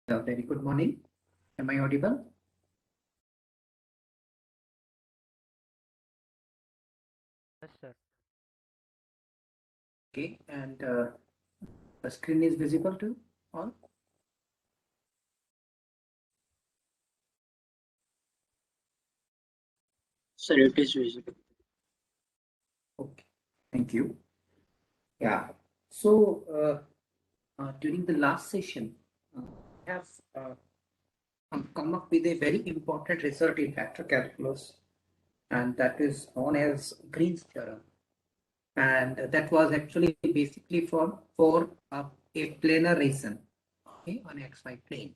Very good morning. Am I audible? Yes, sir. Okay, and the screen is visible to all? Sir, it is visible. Okay, thank you. Yeah, so during the last session, I have come up with a very important result in vector calculus, and that is known as Green's theorem. And that was actually basically for a planar region, okay, on XY plane.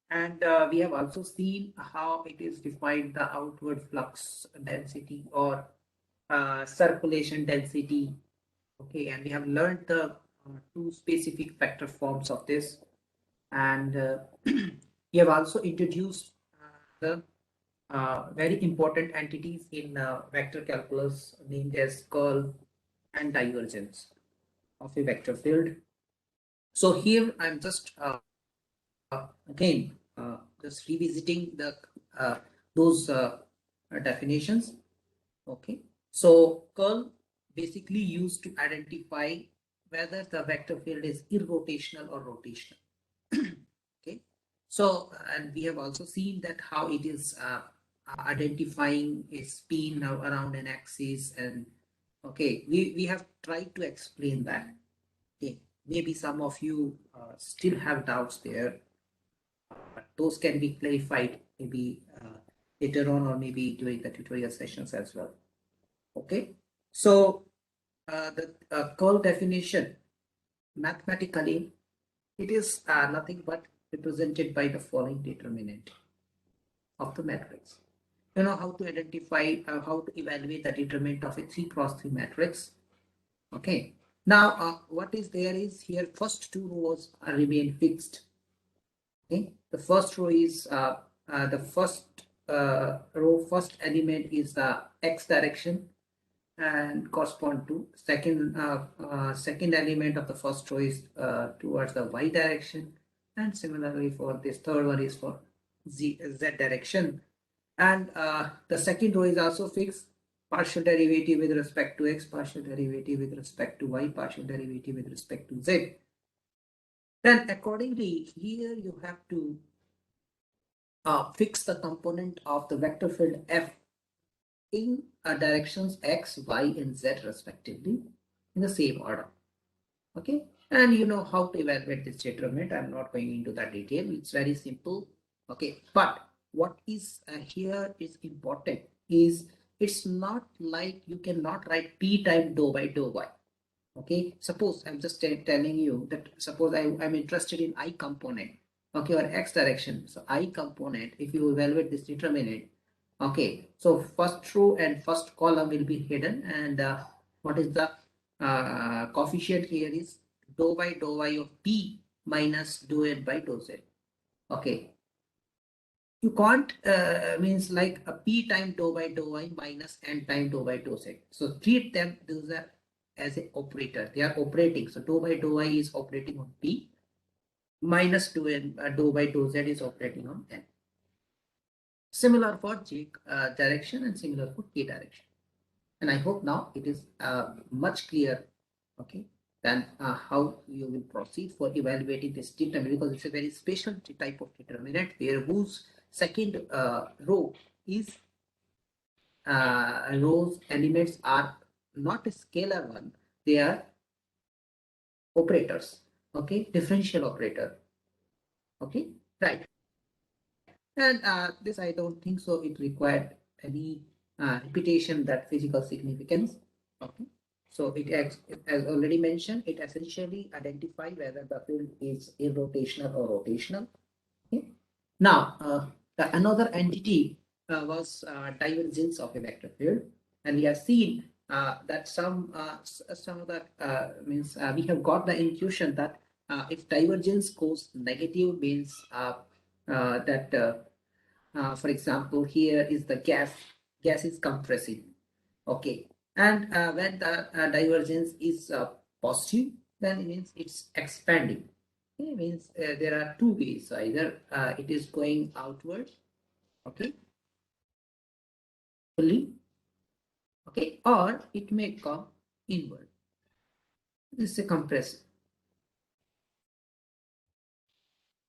And we have also seen how it is defined the outward flux density or circulation density. Okay, and we have learned the two specific vector forms of this. And we have also introduced the very important entities in vector calculus named as curl and divergence of a vector field. So here I'm just again just revisiting the those definitions. Okay, so curl basically used to identify whether the vector field is irrotational or rotational. Okay, so and we have also seen that how it is identifying a spin now around an axis. And okay, we have tried to explain that. Okay, maybe some of you still have doubts there. Those can be clarified maybe later on, or maybe during the tutorial sessions as well. Okay, so the curl definition mathematically, it is nothing but represented by the following determinant of the matrix. You know how to identify, how to evaluate the determinant of a 3x3 matrix. Okay, now what is there is here first two rows remain fixed. Okay, the first row is the first row, first element is the x direction and correspond to second element of the first row is towards the y direction, and similarly for this third one is for z direction. And the second row is also fixed, partial derivative with respect to x, partial derivative with respect to y, partial derivative with respect to z. Then accordingly here you have to fix the component of the vector field f in directions x, y, and z respectively in the same order. Okay, and you know how to evaluate this determinant. I'm not going into that detail. It's very simple. Okay, but what is here is important is it's not like you cannot write p times dou by dou y. Okay, suppose I'm just telling you that suppose I'm interested in I component, okay, or x direction. So I component, if you evaluate this determinant, okay, so first row and first column will be hidden, and what is the coefficient here is dou by dou y of p minus dou n by dou z. Okay, you can't means like a p time dou by dou y minus n time dou by dou z. So treat them those are as an operator. They are operating. So dou by dou y is operating on p, minus dou n dou by dou z is operating on n. Similar for j direction and similar for k direction. And I hope now it is much clear, okay, than how you will proceed for evaluating this determinant, because it's a very special type of determinant where whose second row is rows elements are not a scalar one, they are operators, okay, differential operator. Okay, right. And this I don't think so it required any repetition that physical significance. Okay, so it as already mentioned, it essentially identify whether the field is irrotational or rotational. Okay, now another entity was divergence of a vector field, and we have seen that some of the means we have got the intuition that if divergence goes negative means that for example here is the gas is compressing. Okay, and when the divergence is positive, then it means it's expanding. Okay, means there are two ways. So either it is going outward, okay, fully, okay, or it may come inward. This is a compressor.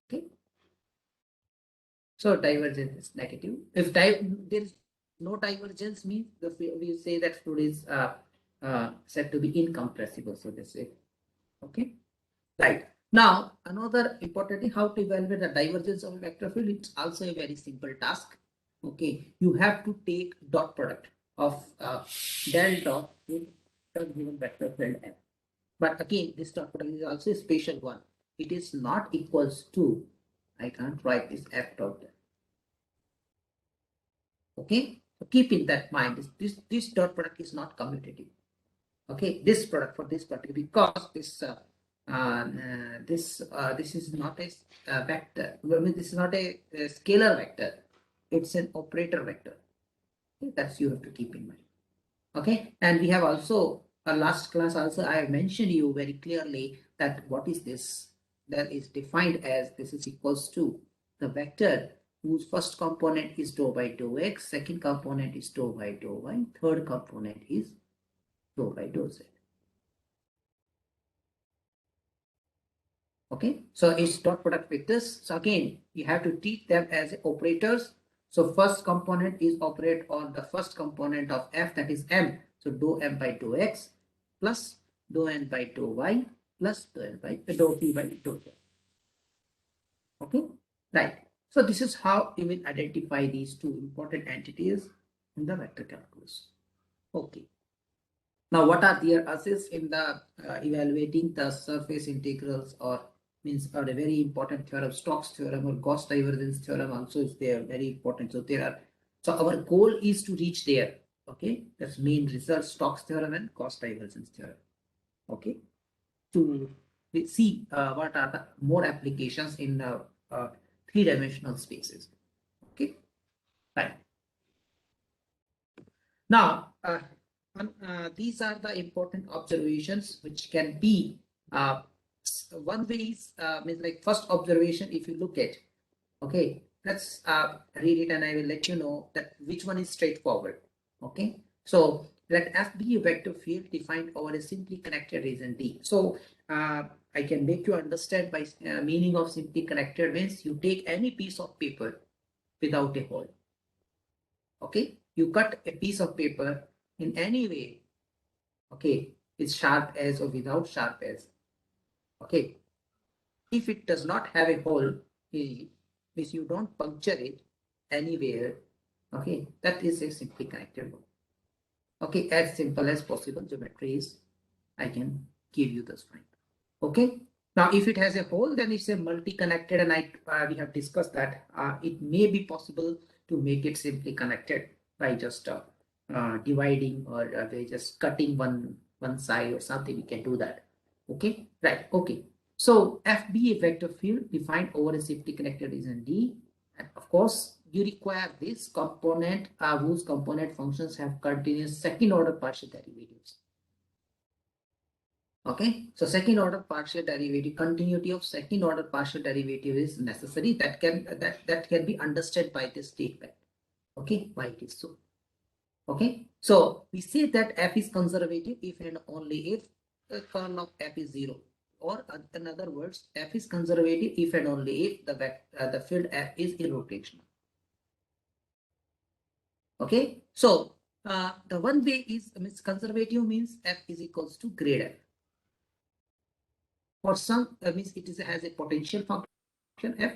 Okay, so divergence is negative. If there is no divergence, means we say that fluid is said to be incompressible. So this is okay. Right. Now, another important thing, how to evaluate the divergence of a vector field. It's also a very simple task. Okay, you have to take dot product of del dot with the given vector field f. But again, this dot product is also a special one. It is not equals to, I can't write this f dot there. Okay, so keep in that mind. This dot product is not commutative. Okay, this product for this particular, because this is not a vector. I mean, this is not a scalar vector. It's an operator vector. Okay, that's you have to keep in mind. Okay, and we have also last class also I have mentioned you very clearly that what is this? That is defined as this is equals to the vector whose first component is dou by dou x, second component is dou by dou y, third component is dou by dou z. Okay, so it's dot product with this. So again, you have to treat them as operators. So first component is operate on the first component of f, that is m. So dou m by dou x plus dou n by dou y plus dou n by dou p by dou z. Okay, right. So this is how you will identify these two important entities in the vector calculus. Okay. Now, what are their assets in the evaluating the surface integrals, or means are a very important theorem, Stokes theorem or Gauss divergence theorem also is there, very important. So there are, so our goal is to reach there. Okay, that's main result, Stokes theorem and Gauss divergence theorem. Okay, to see what are the more applications in three-dimensional spaces. Okay, right. Now, these are the important observations which can be one way is means like first observation. If you look at, okay, let's read it and I will let you know that which one is straightforward. Okay, so let F be a vector field defined over a simply connected region D. So I can make you understand by meaning of simply connected means you take any piece of paper without a hole. Okay, you cut a piece of paper in any way, okay, with sharp edge or without sharp edge. Okay, if it does not have a hole, means you don't puncture it anywhere. Okay, that is a simply connected one. Okay, as simple as possible geometry is, I can give you this point. Okay, now if it has a hole, then it's a multi-connected, and we have discussed that it may be possible to make it simply connected by just dividing or by just cutting one side or something. We can do that. Okay, right. Okay, so FB a vector field defined over a simply connected region D, and of course you require this component whose component functions have continuous second order partial derivatives. Okay, so second order partial derivative, continuity of second order partial derivative is necessary. That can be understood by this statement. Okay, why it is so. Okay, so we say that f is conservative if and only if the kernel of f is 0, or in other words, f is conservative if and only if the field f is irrotational. Okay, so the one way is means conservative means f is equals to grade f. For some means it has a potential function f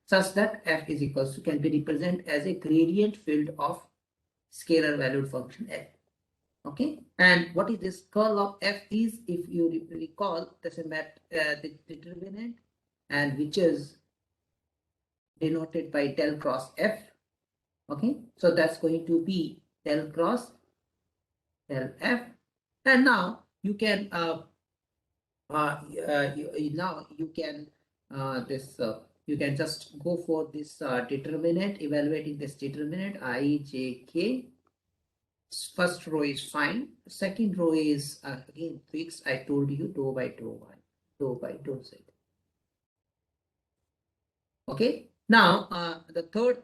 such that f is equals to can be represented as a gradient field of scalar valued function f. Okay, and what is this curl of f is, if you recall, that's the determinant, and which is denoted by del cross f. Okay, so that's going to be del cross del f, and now you can now you can you can just go for this determinant, evaluating this determinant I, j, k. First row is fine. Second row is again fixed. I told you dou by dou y, dou by dou z. Okay. Now the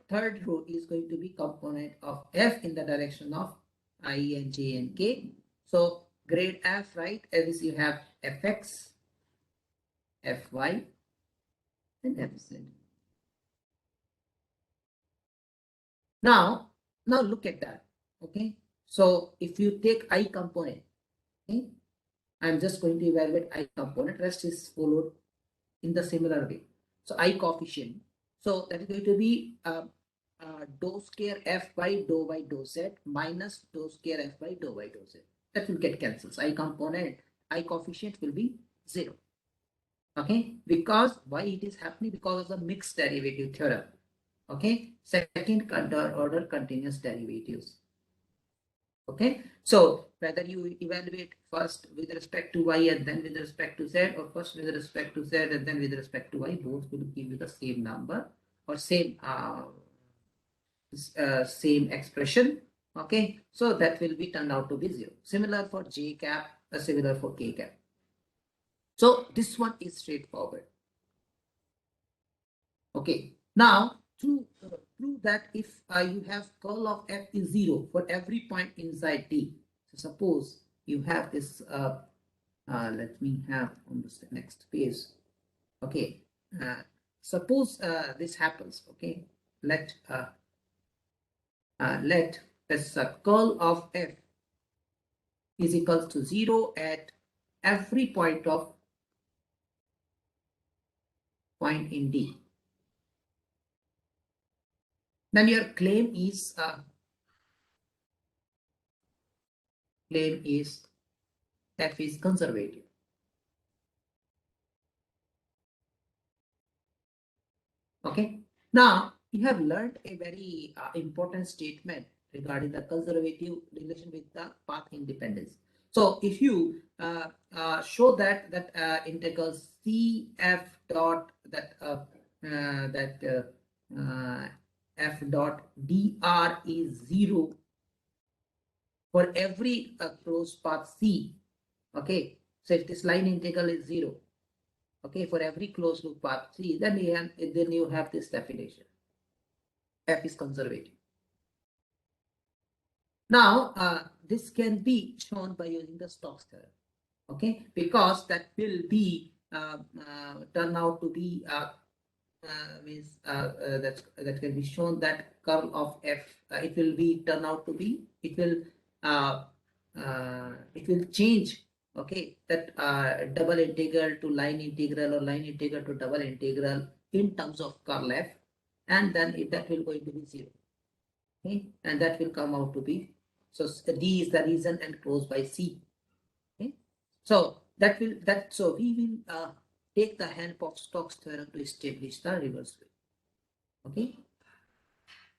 third row is going to be component of f in the direction of I and j and k. So grade f, right? As you have fx, fy, and fz. Now look at that. Okay. So if you take I component, okay, I'm just going to evaluate I component. Rest is followed in the similar way. So I coefficient. So that is going to be dou square f by dou y dou z minus dou square f by dou y dou z. That will get cancelled. So I component, I coefficient will be 0. Okay, because why it is happening? Because of the mixed derivative theorem. Okay, second order continuous derivatives. Okay, so whether you evaluate first with respect to y and then with respect to z, or first with respect to z and then with respect to y, both will give you the same number or same same expression. Okay, so that will be turned out to be 0. Similar for j cap, similar for k cap. So this one is straightforward. Okay, now to prove that if you have curl of f is 0 for every point inside D. So suppose you have this, let me have on the next page. Okay, suppose this happens. Okay, let this curl of f is equals to 0 at every point in D. Then your claim is f is conservative. Okay. Now you have learned a very important statement regarding the conservative relation with the path independence. So if you show that integral cf dot f dot dr is 0 for every closed path C. Okay. So if this line integral is 0, okay, for every closed loop path C, then you have this definition. F is conservative. Now, this can be shown by using the Stokes theorem, okay, because that will be turn out to be that can be shown that curl of f it will be turn out to be it will change, okay, that double integral to line integral or line integral to double integral in terms of curl f, and then that will going to be 0. Okay, and that will come out to be, so D is the reason and closed by C. Okay, so so we will take the help of Stokes theorem to establish the reverse way. Okay,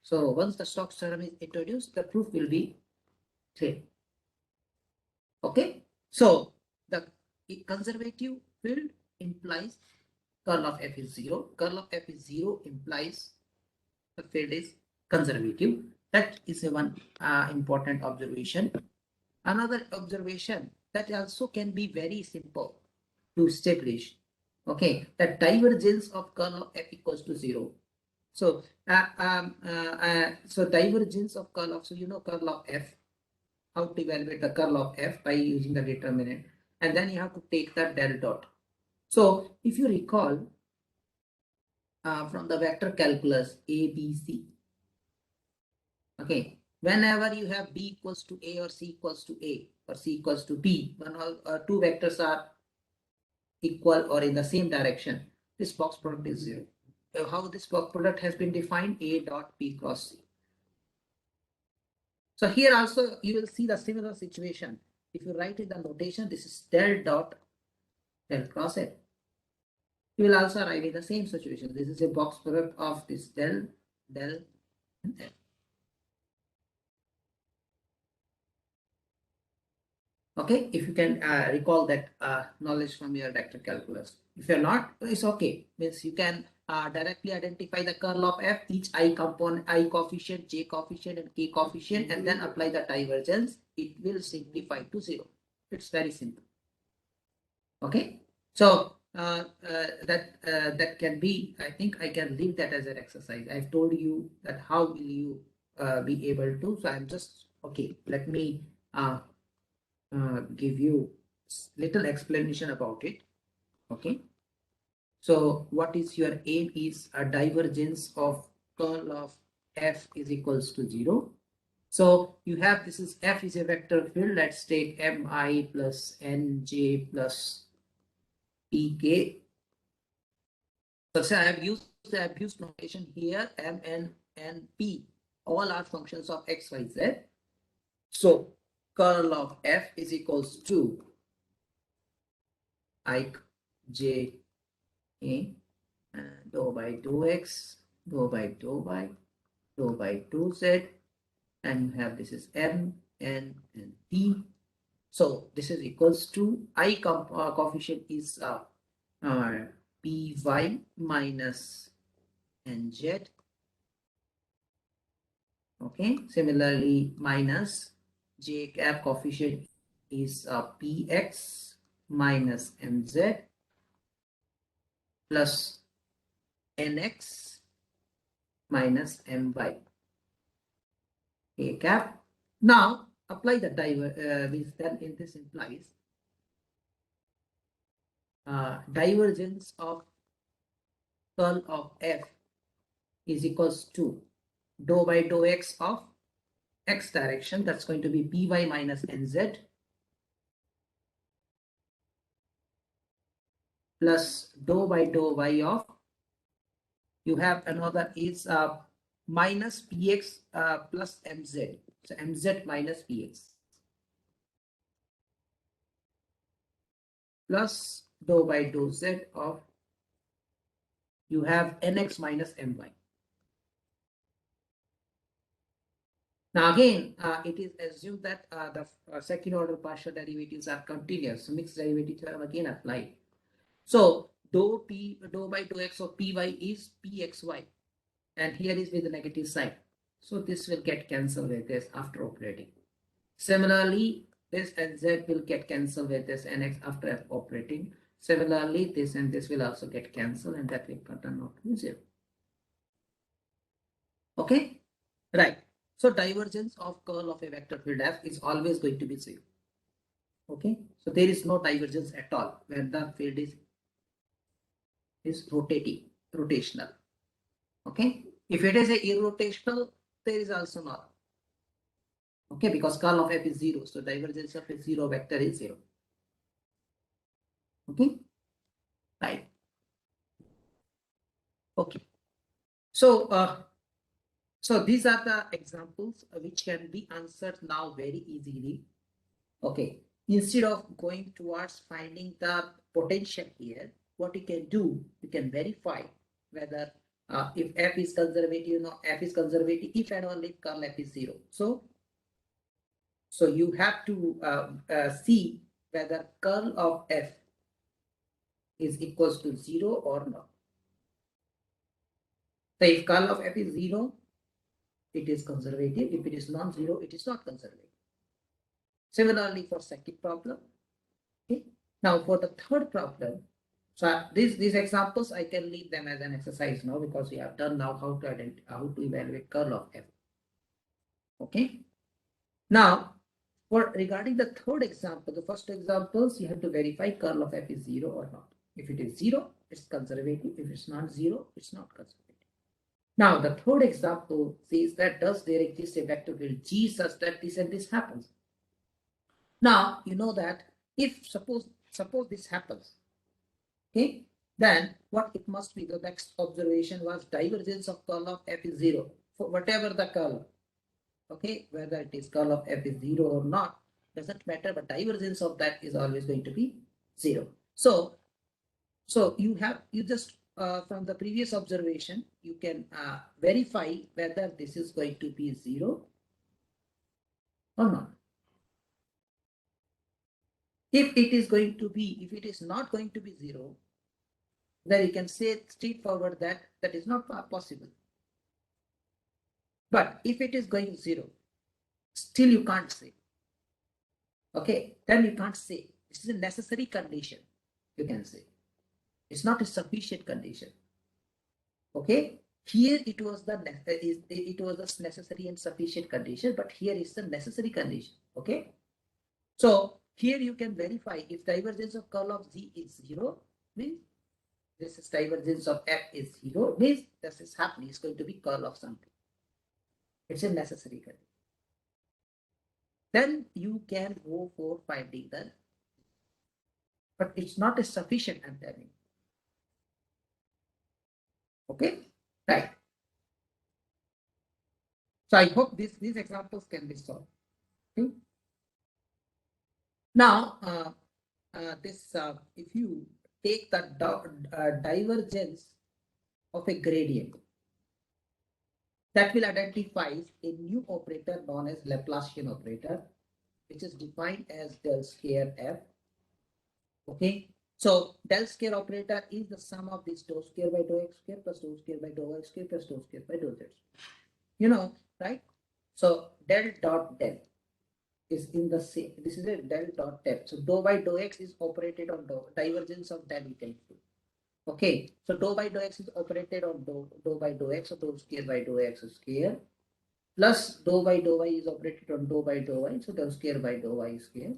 so once the Stokes theorem is introduced, the proof will be clear. Okay, so the conservative field implies curl of f is 0. Curl of f is 0 implies the field is conservative. That is a one important observation. Another observation that also can be very simple to establish. Okay, that divergence of curl of f equals to 0. So, so divergence of curl of, so you know curl of f, how to evaluate the curl of f by using the determinant, and then you have to take the del dot. So if you recall from the vector calculus A, B, C, okay, whenever you have B equals to A or C equals to A or C equals to B, when all two vectors are equal or in the same direction, this box product is 0. How this box product has been defined? A dot B cross C. So here also you will see the similar situation. If you write in the notation, this is del dot del cross F. You will also arrive in the same situation. This is a box product of this del, and del. Okay, if you can recall that knowledge from your vector calculus. If you're not, it's okay. Means you can directly identify the curl of f, each I component, I coefficient, j coefficient, and k coefficient, and then apply the divergence. It will simplify to 0. It's very simple. Okay, so that can be, I think I can leave that as an exercise. I've told you that how will you be able to. So I'm just, okay, let me give you little explanation about it. Okay. So what is your aim is a divergence of curl of f is equals to 0. So you have, this is f is a vector field. Let's take mi plus nj plus pk. So I have used notation here. M, N, and P all are functions of x, y, z. So curl of f is equals to I j a and dou by dou x, dou by dou y, dou by dou z, and you have, this is M, N, and P. So this is equals to I coefficient is Py minus Nz. Okay, similarly minus J cap coefficient is Px minus Mz plus Nx minus My. A cap. Now apply the then in this implies divergence of curl of f is equals to dou by dou x of x direction, that's going to be Py minus Nz plus dou by dou y of, you have another is minus Px plus Mz. So Mz minus Px plus dou by dou z of, you have Nx minus My. Now again, it is assumed that the second order partial derivatives are continuous. So mixed derivative theorem again applied. So dou by dou x of Py is Pxy, and here is with the negative sign. So this will get cancelled with this after operating. Similarly, this and z will get cancelled with this nx after operating. Similarly, this and this will also get cancelled, and that will turn out to 0. Okay, right. So divergence of curl of a vector field f is always going to be 0. Okay, so there is no divergence at all when the field is rotational. Okay, if it is a irrotational, there is also not. Okay, because curl of f is 0, so divergence of a 0 vector is 0. Okay, right. Okay, so so these are the examples which can be answered now very easily. Okay, instead of going towards finding the potential here, what you can do, you can verify whether if f is conservative, no, f is conservative if and only if curl f is 0. So you have to see whether curl of f is equals to 0 or not. So if curl of f is 0, it is conservative. If it is non-zero, it is not conservative. Similarly for second problem. Okay. Now for the third problem, so these examples I can leave them as an exercise now, because we have done now how to evaluate curl of f. Okay. Now regarding the third example, the first examples you have to verify curl of f is 0 or not. If it is 0, it's conservative. If it's not 0, it's not conservative. Now the third example says that does there exist a vector field G such that this and this happens. Now you know that if suppose this happens, okay, then what it must be, the next observation was divergence of curl of f is 0 for whatever the curl. Okay, whether it is curl of f is 0 or not doesn't matter, but divergence of that is always going to be 0. So you just from the previous observation you can verify whether this is going to be 0 or not. If it is not going to be 0, then you can say straightforward that is not possible. But if it is going 0, still you can't say. Okay, then you can't say. This is a necessary condition, you can say. It's not a sufficient condition. Okay. Here it was the it was the necessary and sufficient condition, but here is the necessary condition. Okay. So here you can verify if divergence of curl of Z is 0, means this is divergence of F is 0, means this is happening. It's going to be curl of something. It's a necessary condition. Then you can go for finding the, but it's not a sufficient, I'm telling. Okay, right. So I hope these examples can be solved. Okay? Now, if you take the divergence of a gradient, that will identify a new operator known as Laplacian operator, which is defined as del square f. Okay, so del square operator is the sum of this dou square by dou x square plus dou square by dou y square plus dou square by dou z. You know, right? So del dot del is in the same. This is a del dot del. So dou by dou x is operated on dou. Divergence of del we can do. Okay, so dou by dou x is operated on dou by dou x, so dou square by dou x square, plus dou by dou y is operated on dou by dou y, so dou square by dou y square,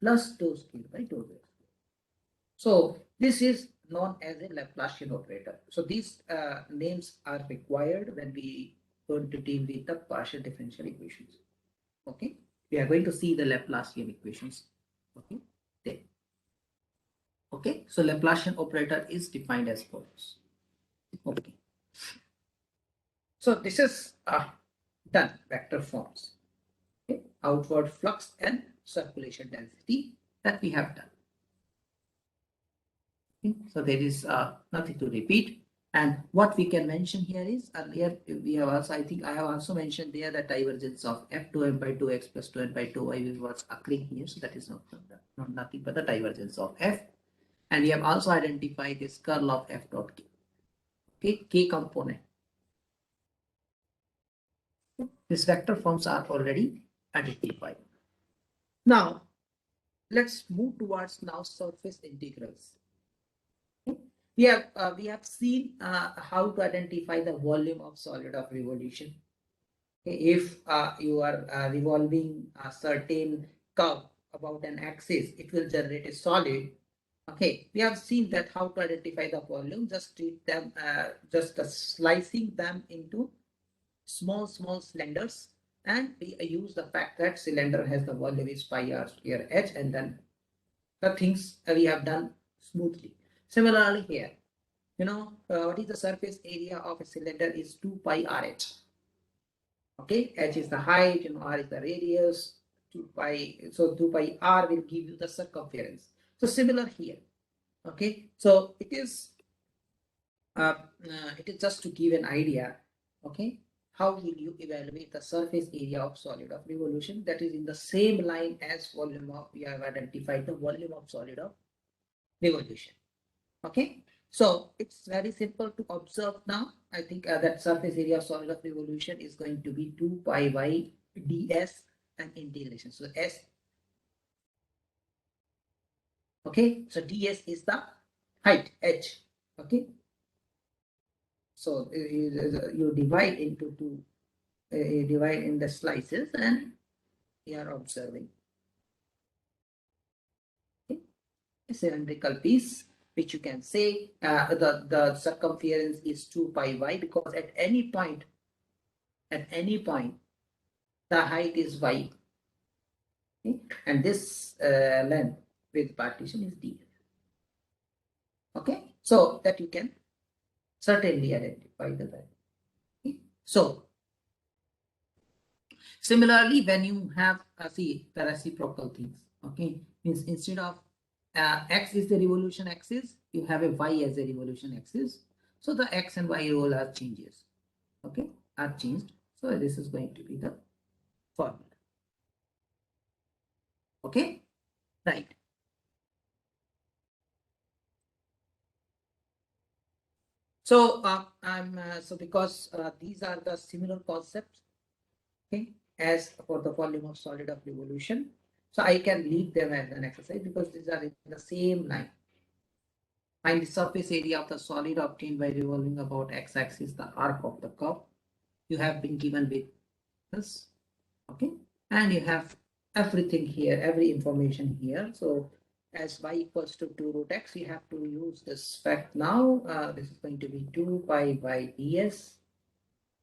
plus dou square by dou z. So this is known as a Laplacian operator. So these names are required when we going to deal with the partial differential equations. Okay, we are going to see the Laplacian equations. Okay, there. Okay, so Laplacian operator is defined as follows. Okay, so this is done vector forms. Okay, outward flux and circulation density that we have done. Okay, so there is nothing to repeat. And what we can mention here is earlier we have also, I think I have also mentioned there the divergence of f2m by 2x plus 2n by 2y was occurring here. So that is not nothing but the divergence of f. And we have also identified this curl of f dot k. Okay, k component. These vector forms are already identified. Now let's move towards now surface integrals. We have seen how to identify the volume of solid of revolution. Okay, if you are revolving a certain curve about an axis, it will generate a solid. Okay, we have seen that how to identify the volume. Just treat them, slicing them into small cylinders, and we use the fact that cylinder has the volume is pi r square h, and then the things we have done smoothly. Similarly here, you know, what is the surface area of a cylinder is 2 pi RH. Okay, h is the height, you know, r is the radius, 2 pi. So 2 pi r will give you the circumference. So similar here. Okay, so it is just to give an idea. Okay, how will you evaluate the surface area of solid of revolution? That is in the same line as volume of, we have identified the volume of solid of revolution. Okay, so it's very simple to observe now. I think that surface area of solid of revolution is going to be 2 pi by ds and integration. So s. Okay, so ds is the height h. Okay, so you divide into two, divide in the slices, and you are observing. Okay, a cylindrical piece, which you can say the circumference is 2 pi y, because at any point the height is y. Okay? And this length with partition is d. Okay, so that you can certainly identify the value. Okay? So similarly, when you have see the reciprocal things, okay, means instead of x is the revolution axis, you have a y as a revolution axis. So the x and y role are changes. Okay, are changed. So this is going to be the formula. Okay, right. So so because these are the similar concepts, okay, as for the volume of solid of revolution, so I can leave them as an exercise because these are in the same line. Find the surface area of the solid obtained by revolving about x-axis the arc of the curve. You have been given with this, okay, and you have everything here, every information here. So as y equals to 2 root x, you have to use this fact now. This is going to be 2 pi by ds.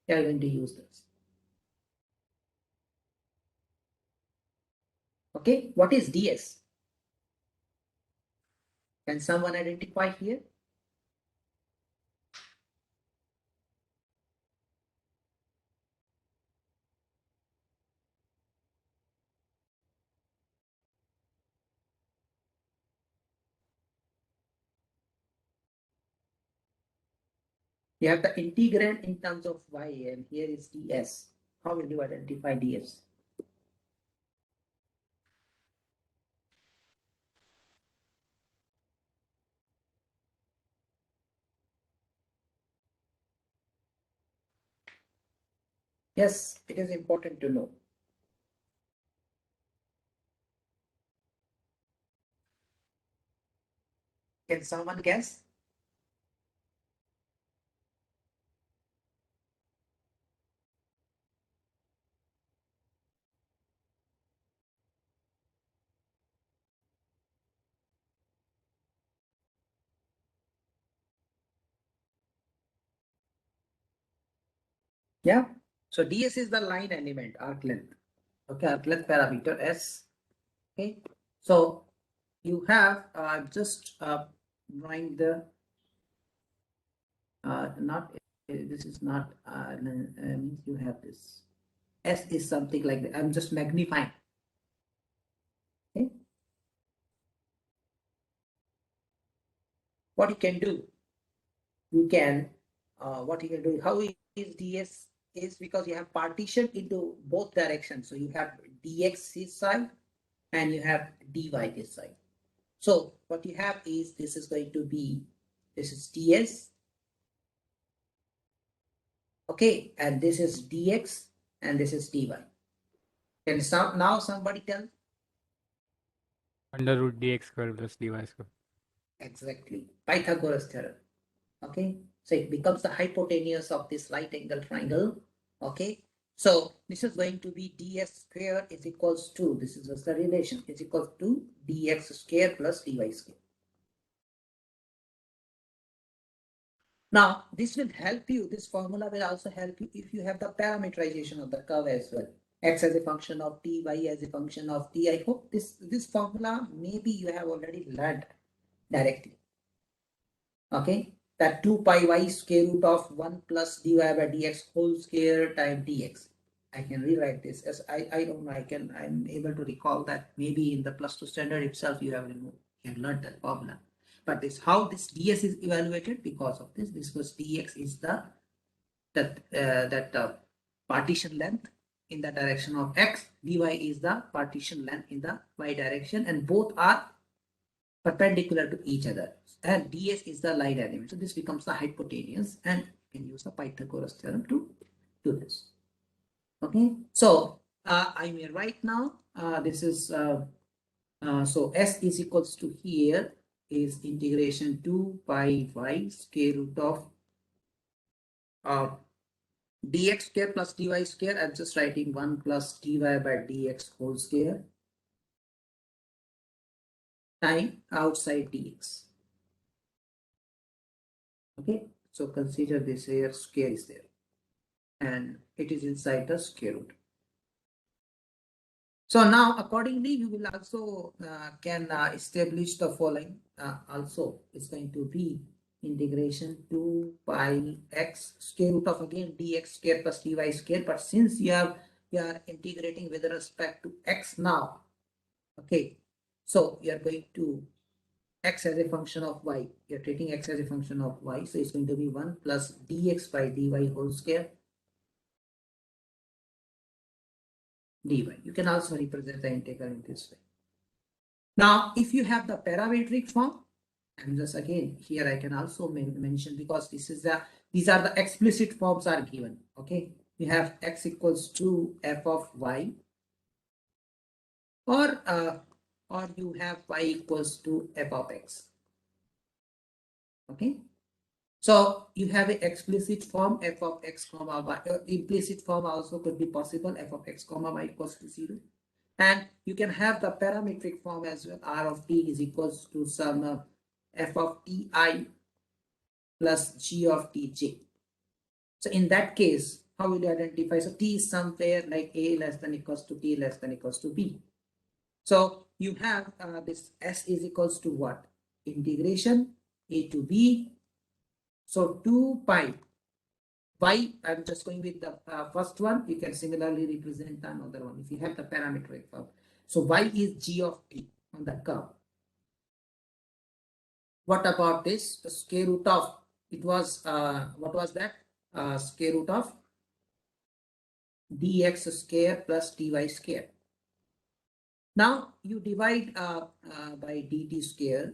You are going to use this. Okay, what is ds? Can someone identify here? You have the integrand in terms of y, and here is ds. How will you identify ds? Yes, it is important to know. Can someone guess? Yeah. So ds is the line element, arc length. Okay, arc length parameter s. Okay. So you have just drawing the not this is not means you have this s is something like that. I'm just magnifying. Okay. What you can do? You can what you can do? How is ds is because you have partitioned into both directions. So you have dx this side and you have dy this side. So what you have is this is going to be this is ds. Okay, and this is dx and this is dy. Can now somebody tell? Under root dx square plus dy square. Exactly. Pythagoras theorem. Okay, so it becomes the hypotenuse of this right angle triangle. Okay, so this is going to be ds square is equals to, this is just the relation, is equals to dx square plus dy square. Now, this will help you, this formula will also help you if you have the parameterization of the curve as well. X as a function of t, y as a function of t. I hope this formula maybe you have already learned directly. Okay, that 2 pi y square root of 1 plus dy by dx whole square time dx. I can rewrite this as I don't know, I'm able to recall that maybe in the +2 standard itself you have learned that formula. But this how this ds is evaluated because of this. This was dx is the partition length in the direction of x, dy is the partition length in the y direction, and both are perpendicular to each other, and ds is the line element. So this becomes the hypotenuse, and you can use the Pythagoras theorem to do this. Okay, so I may write now this is so s is equals to here is integration 2 pi y square root of dx square plus dy square. I'm just writing 1 plus dy by dx whole square time outside dx. Okay, so consider this here square is there and it is inside the square root. So now accordingly we will also can establish the following. Also it's going to be integration 2 pi x square root of again dx square plus dy square, but since you are integrating with respect to x now, okay, so you are going to x as a function of y, you're taking x as a function of y, so it's going to be 1 plus dx by dy whole square dy. You can also represent the integral in this way. Now, if you have the parametric form, and just again here I can also mention, because this is the these are the explicit forms are given. Okay, you have x equals to f of y, or you have y equals to f of x. Okay. So you have an explicit form f of x comma y. Implicit form also could be possible, f of x comma y equals to 0. And you can have the parametric form as well. R of t is equals to some f of ti plus g of tj. So in that case, how will you identify? So t is somewhere like a less than equals to t less than equals to b. So you have this s is equals to what? Integration a to b. So 2 pi y, I'm just going with the first one. You can similarly represent another one if you have the parametric form. So y is g of t on the curve. What about this? The square root of, it was, what was that? Square root of dx square plus dy square. Now you divide by dt square,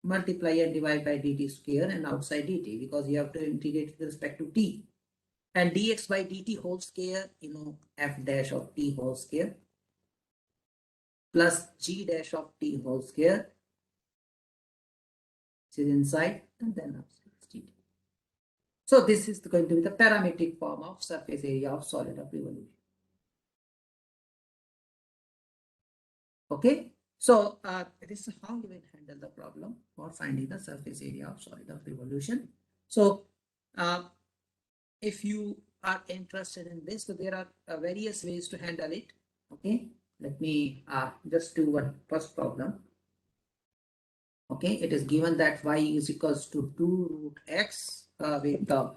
multiply and divide by dt square and outside dt, because you have to integrate with respect to t. And dx by dt whole square, f dash of t whole square plus g dash of t whole square, which is inside, and then outside dt. So this is going to be the parametric form of surface area of solid of revolution. Okay, so this is how you will handle the problem for finding the surface area of solid of revolution. So if you are interested in this, so there are various ways to handle it. Okay, let me just do one first problem. Okay, it is given that y is equals to 2 root x with the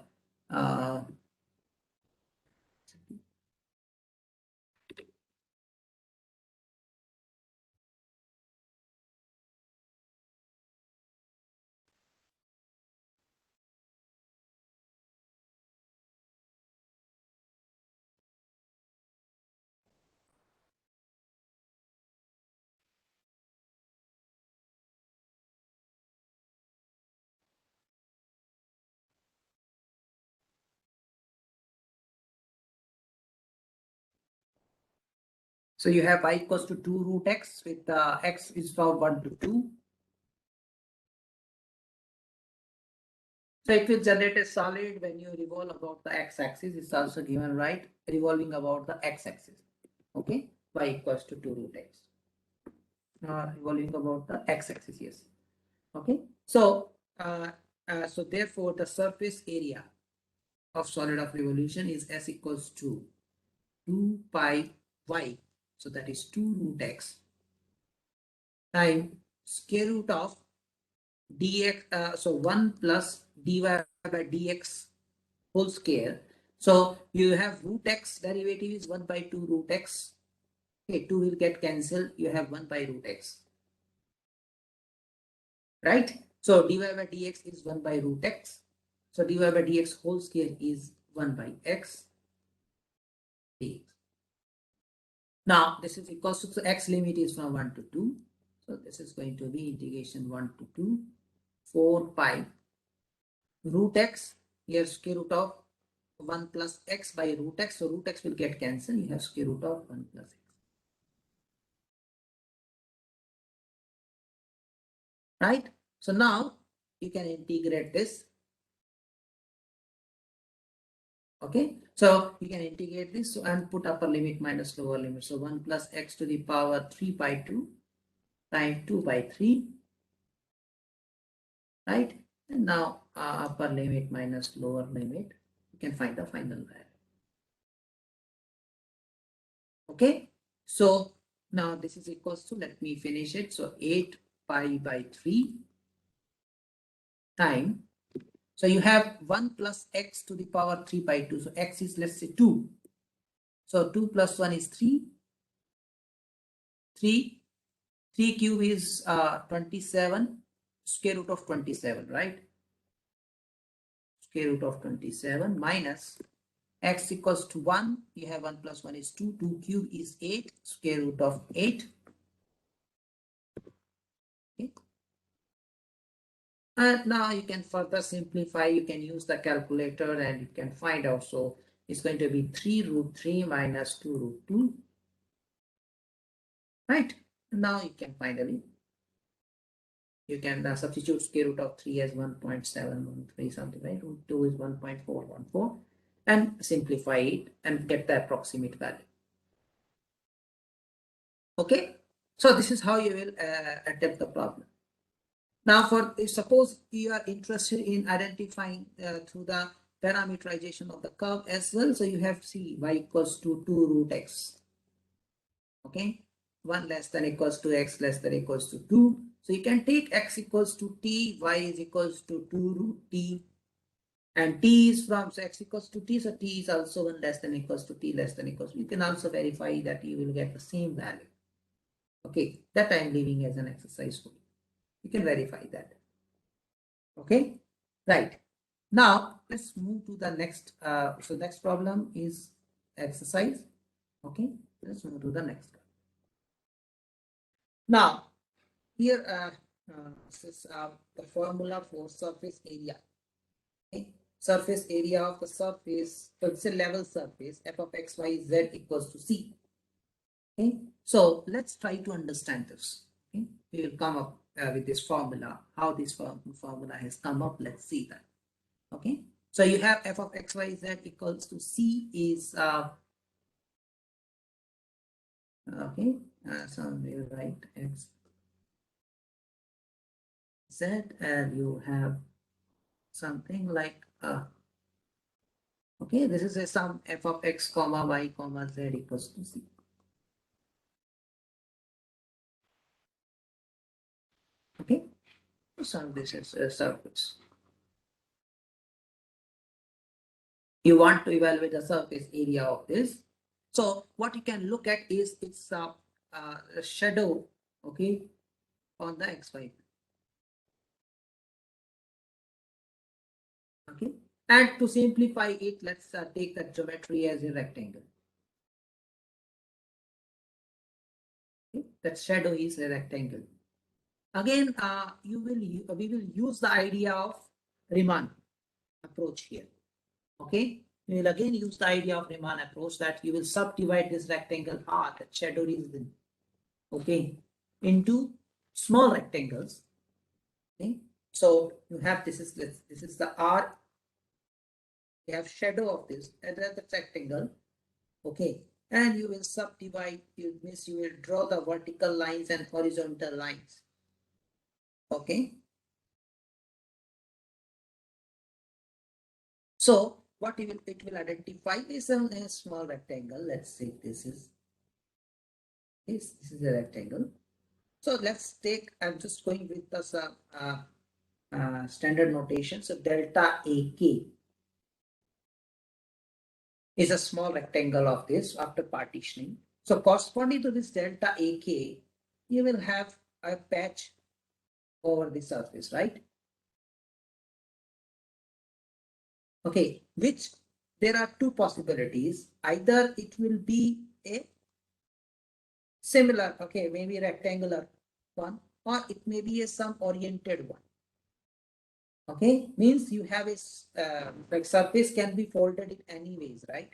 so you have y equals to 2 root x with x is from 1 to 2. So it will generate a solid when you revolve about the x-axis. It's also given, right? Revolving about the x-axis. Okay, y equals to 2 root x. Revolving about the x-axis, yes. Okay, so so therefore the surface area of solid of revolution is s equals to 2 pi y. So that is 2 root x time square root of dx. So 1 plus dy by dx whole square. So you have root x derivative is 1 by 2 root x. Okay, 2 will get cancelled. You have 1 by root x. Right? So dy by dx is 1 by root x. So dy by dx whole square is 1 by x dx. Now this is equals to, so x limit is from 1 to 2. So this is going to be integration 1 to 2, 4 pi root x, here square root of 1 plus x by root x. So root x will get cancelled. You have square root of 1 plus x. Right? So now you can integrate this. Okay, so you can integrate this and put upper limit minus lower limit. So 1 plus x to the power 3 by 2 times 2 by 3. Right? And now upper limit minus lower limit. You can find the final value. Okay, so now this is equals to, let me finish it. So 8 pi by 3 time. So you have 1 plus x to the power 3 by 2. So x is, let's say, 2. So 2 plus 1 is 3. 3 cube is 27. Square root of 27, right? Square root of 27 minus x equals to 1. You have 1 plus 1 is 2. 2 cube is 8. Square root of 8. Okay. And now you can further simplify. You can use the calculator and you can find out. So it's going to be 3 root 3 minus 2 root 2. Right? Now you can finally you can substitute square root of 3 as 1.713 something, right? Root 2 is 1.414 and simplify it and get the approximate value. Okay, so this is how you will attempt the problem. Now, for suppose you are interested in identifying through the parameterization of the curve as well, so you have c y equals to 2 root x. Okay, 1 less than equals to x less than equals to 2. So you can take x equals to t, y is equals to 2 root t, and t is from, so x equals to t, so t is also 1 less than equals to t less than equals to. You can also verify that you will get the same value. Okay, that I am leaving as an exercise for you. You can verify that. Okay, right. Now let's move to the next. So next problem is exercise. Okay, let's move to the next one. Now here this is the formula for surface area. Okay, surface area of the surface. So it's a level surface. F of x, y, z equals to c. Okay, so let's try to understand this. Okay, we will come up with this formula. How this formula has come up, let's see that. Okay, so you have f of x, y, z equals to c is okay, so we write x, z, and you have something like okay, this is a sum f of x comma y comma z equals to c. Okay, so this is a surface. You want to evaluate the surface area of this. So what you can look at is its shadow, okay, on the xy. Okay, and to simplify it, let's take the geometry as a rectangle. Okay, that shadow is a rectangle. Again, we will use the idea of Riemann approach here. Okay, we will again use the idea of Riemann approach that you will subdivide this rectangle R, that shadow region, okay, into small rectangles. Okay, so you have this is the R. You have shadow of this and then the rectangle. Okay, and you will subdivide. You will draw the vertical lines and horizontal lines. Okay. So what it will identify is a small rectangle. Let's say this is a rectangle. So let's take. I'm just going with the standard notation. So delta AK is a small rectangle of this after partitioning. So corresponding to this delta AK, you will have a patch over the surface, right? Okay, which there are two possibilities. Either it will be a similar, okay, maybe rectangular one, or it may be a some oriented one. Okay, means you have a like surface can be folded in any ways, right?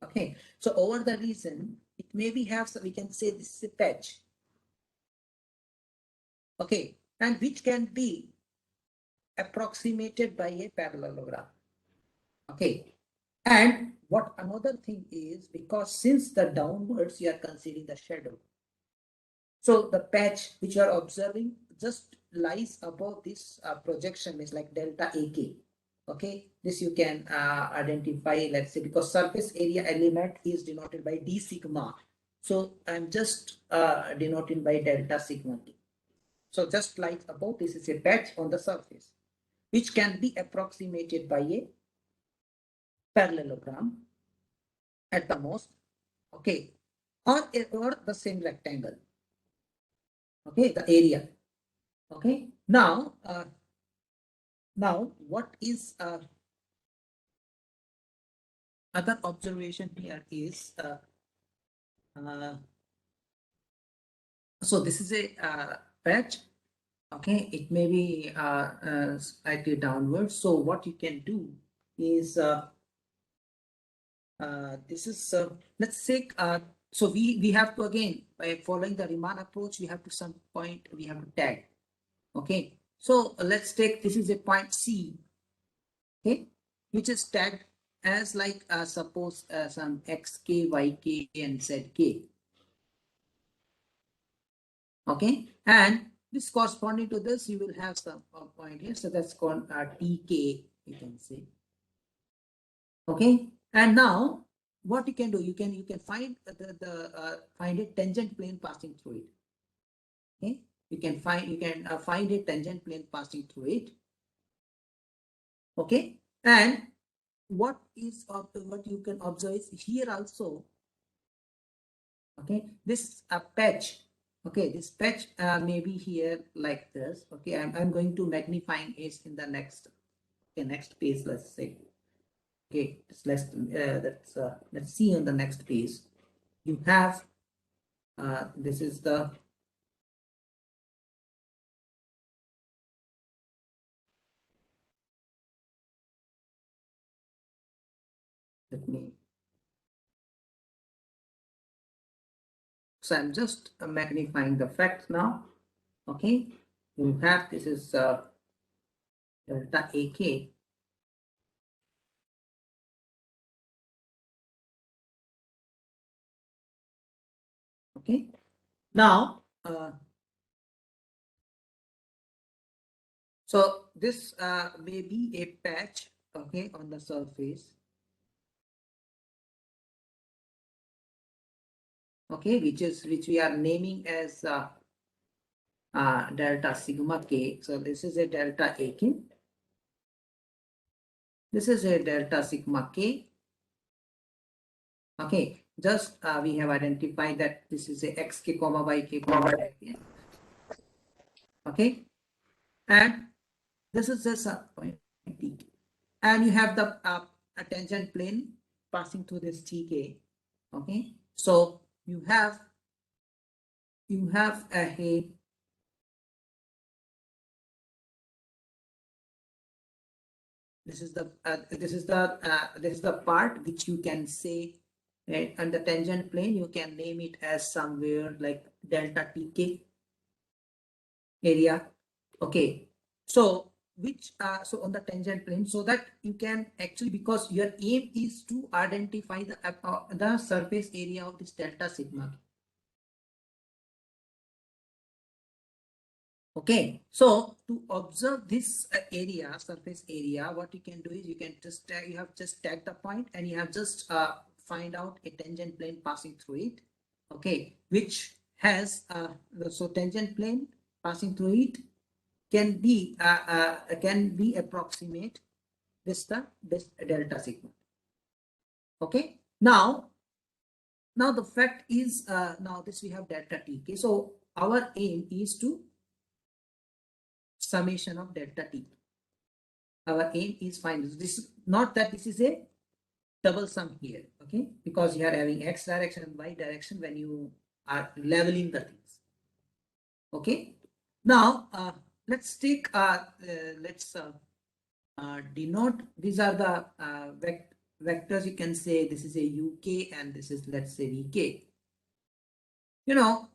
Okay, so over the reason it maybe have, so we can say this is a patch. Okay, and which can be approximated by a parallelogram. Okay, and what another thing is, because since the downwards you are considering the shadow, so the patch which you are observing just lies above this projection is like delta AK. Okay, this you can identify, let's say, because surface area element is denoted by d sigma. So I'm just denoting by delta sigma t. So just like above, this is a patch on the surface, which can be approximated by a parallelogram at the most. Okay, or the same rectangle. Okay, the area. Okay, now what is other observation here is so this is a patch. Okay, it may be slightly downwards. So what you can do is this is let's say so we have to, again, by following the Riemann approach, we have to some point we have to tag. Okay, so let's take, this is a point C, okay, which is tagged as like suppose some xk, yk, and zk. Okay, and this corresponding to this, you will have some point here, so that's called tk, you can say. Okay, and now what you can do, you can find find a tangent plane passing through it. Okay, you can find a tangent plane passing through it. Okay, and what you can observe is here also. Okay, this patch. Okay, this patch may be here like this. Okay, I'm going to magnifying it in the next next page, let's say. Okay, let's see on the next page. You have this is the let me. So I'm just magnifying the fact now. Okay, you have this is delta AK. Okay, now so this may be a patch, okay, on the surface, okay, which we are naming as delta sigma k. So this is a delta AK. This is a delta sigma k. Okay, just we have identified that this is a xk comma yk comma yk. Okay, and this is just a point tk, and you have the a tangent plane passing through this tk. Okay, so you have a this is the part which you can say, right, on the tangent plane you can name it as somewhere like delta tk area. Okay, so which so on the tangent plane, so that you can actually, because your aim is to identify the surface area of this delta sigma. Okay, so to observe this area, surface area, what you can do is you can just you have just tag the point and you have just find out a tangent plane passing through it. Okay, which has so tangent plane passing through it can be approximate this delta sigma. Okay, now the fact is now this we have delta tk. So our aim is to summation of delta t. Our aim is find this is not that this is a double sum here, okay, because you are having x direction and y direction when you are leveling the things. Okay, now let's take let's denote, these are the vectors. You can say this is a uk and this is, let's say, vk. You know,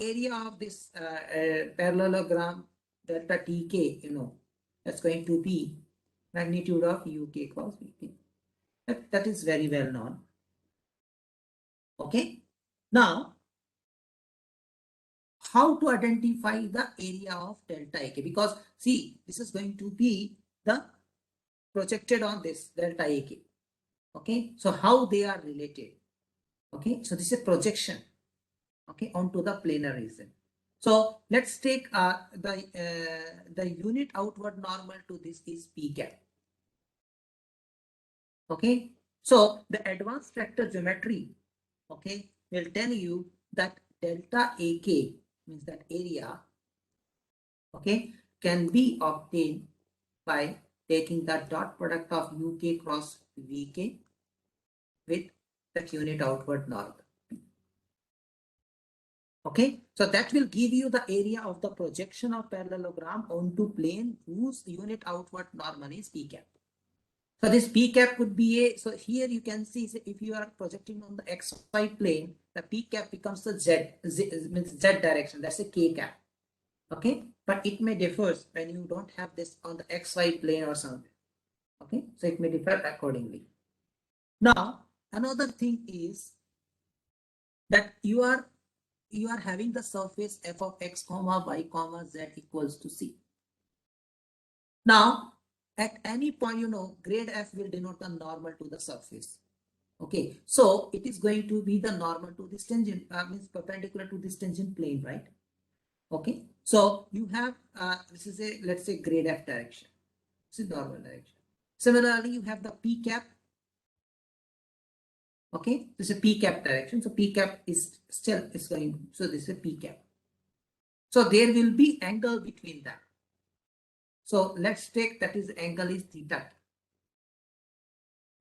area of this parallelogram delta tk, you know, that's going to be magnitude of uk cross vk. That is very well known. Okay, now how to identify the area of delta ak, because see, this is going to be the projected on this delta ak. Okay, so how they are related. Okay, so this is a projection, okay, onto the planar region. So let's take the unit outward normal to this is p cap. Okay, so the advanced vector geometry, okay, will tell you that delta ak means that area, okay, can be obtained by taking the dot product of uk cross vk with the unit outward normal. Okay, so that will give you the area of the projection of parallelogram onto plane whose unit outward normal is p cap. So this p cap could be a, so here you can see, so if you are projecting on the xy plane, the p cap becomes the z means z direction, that's a k cap. Okay, but it may differ when you don't have this on the XY plane or something. Okay, so it may differ accordingly. Now, another thing is that you are having the surface f of x comma y comma z equals to c. Now, at any point, grade f will denote the normal to the surface. Okay, so it is going to be the normal to this tangent, means perpendicular to this tangent plane, right? Okay, so you have this is a, let's say, grade f direction. This is normal direction. Similarly, you have the p cap. Okay, this is a p cap direction. So p cap is still is going. So this is a p cap. So there will be angle between them. So let's take that is angle is theta.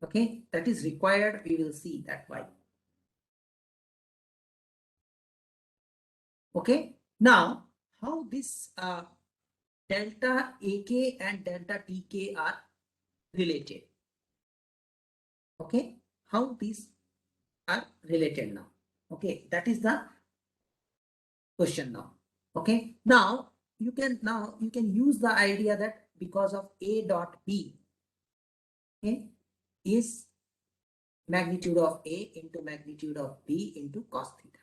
Okay, that is required. We will see that why. Okay, now how this delta AK and delta TK are related. Okay, how these are related now. Okay, that is the question now. Okay, now you can use the idea that because of A dot B, okay, is magnitude of A into magnitude of B into cos theta.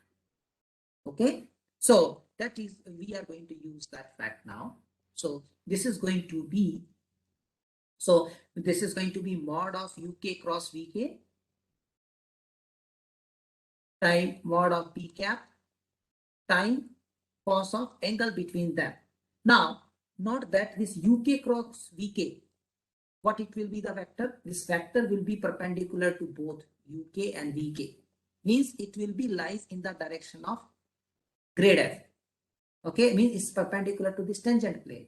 Okay, so that is, we are going to use that fact now. So this is going to be, mod of UK cross VK time mod of P cap time cos of angle between them. Now, note that this UK cross VK, what it will be the vector? This vector will be perpendicular to both UK and VK. Means it will be lies in the direction of grade f. Okay, means it's perpendicular to this tangent plane.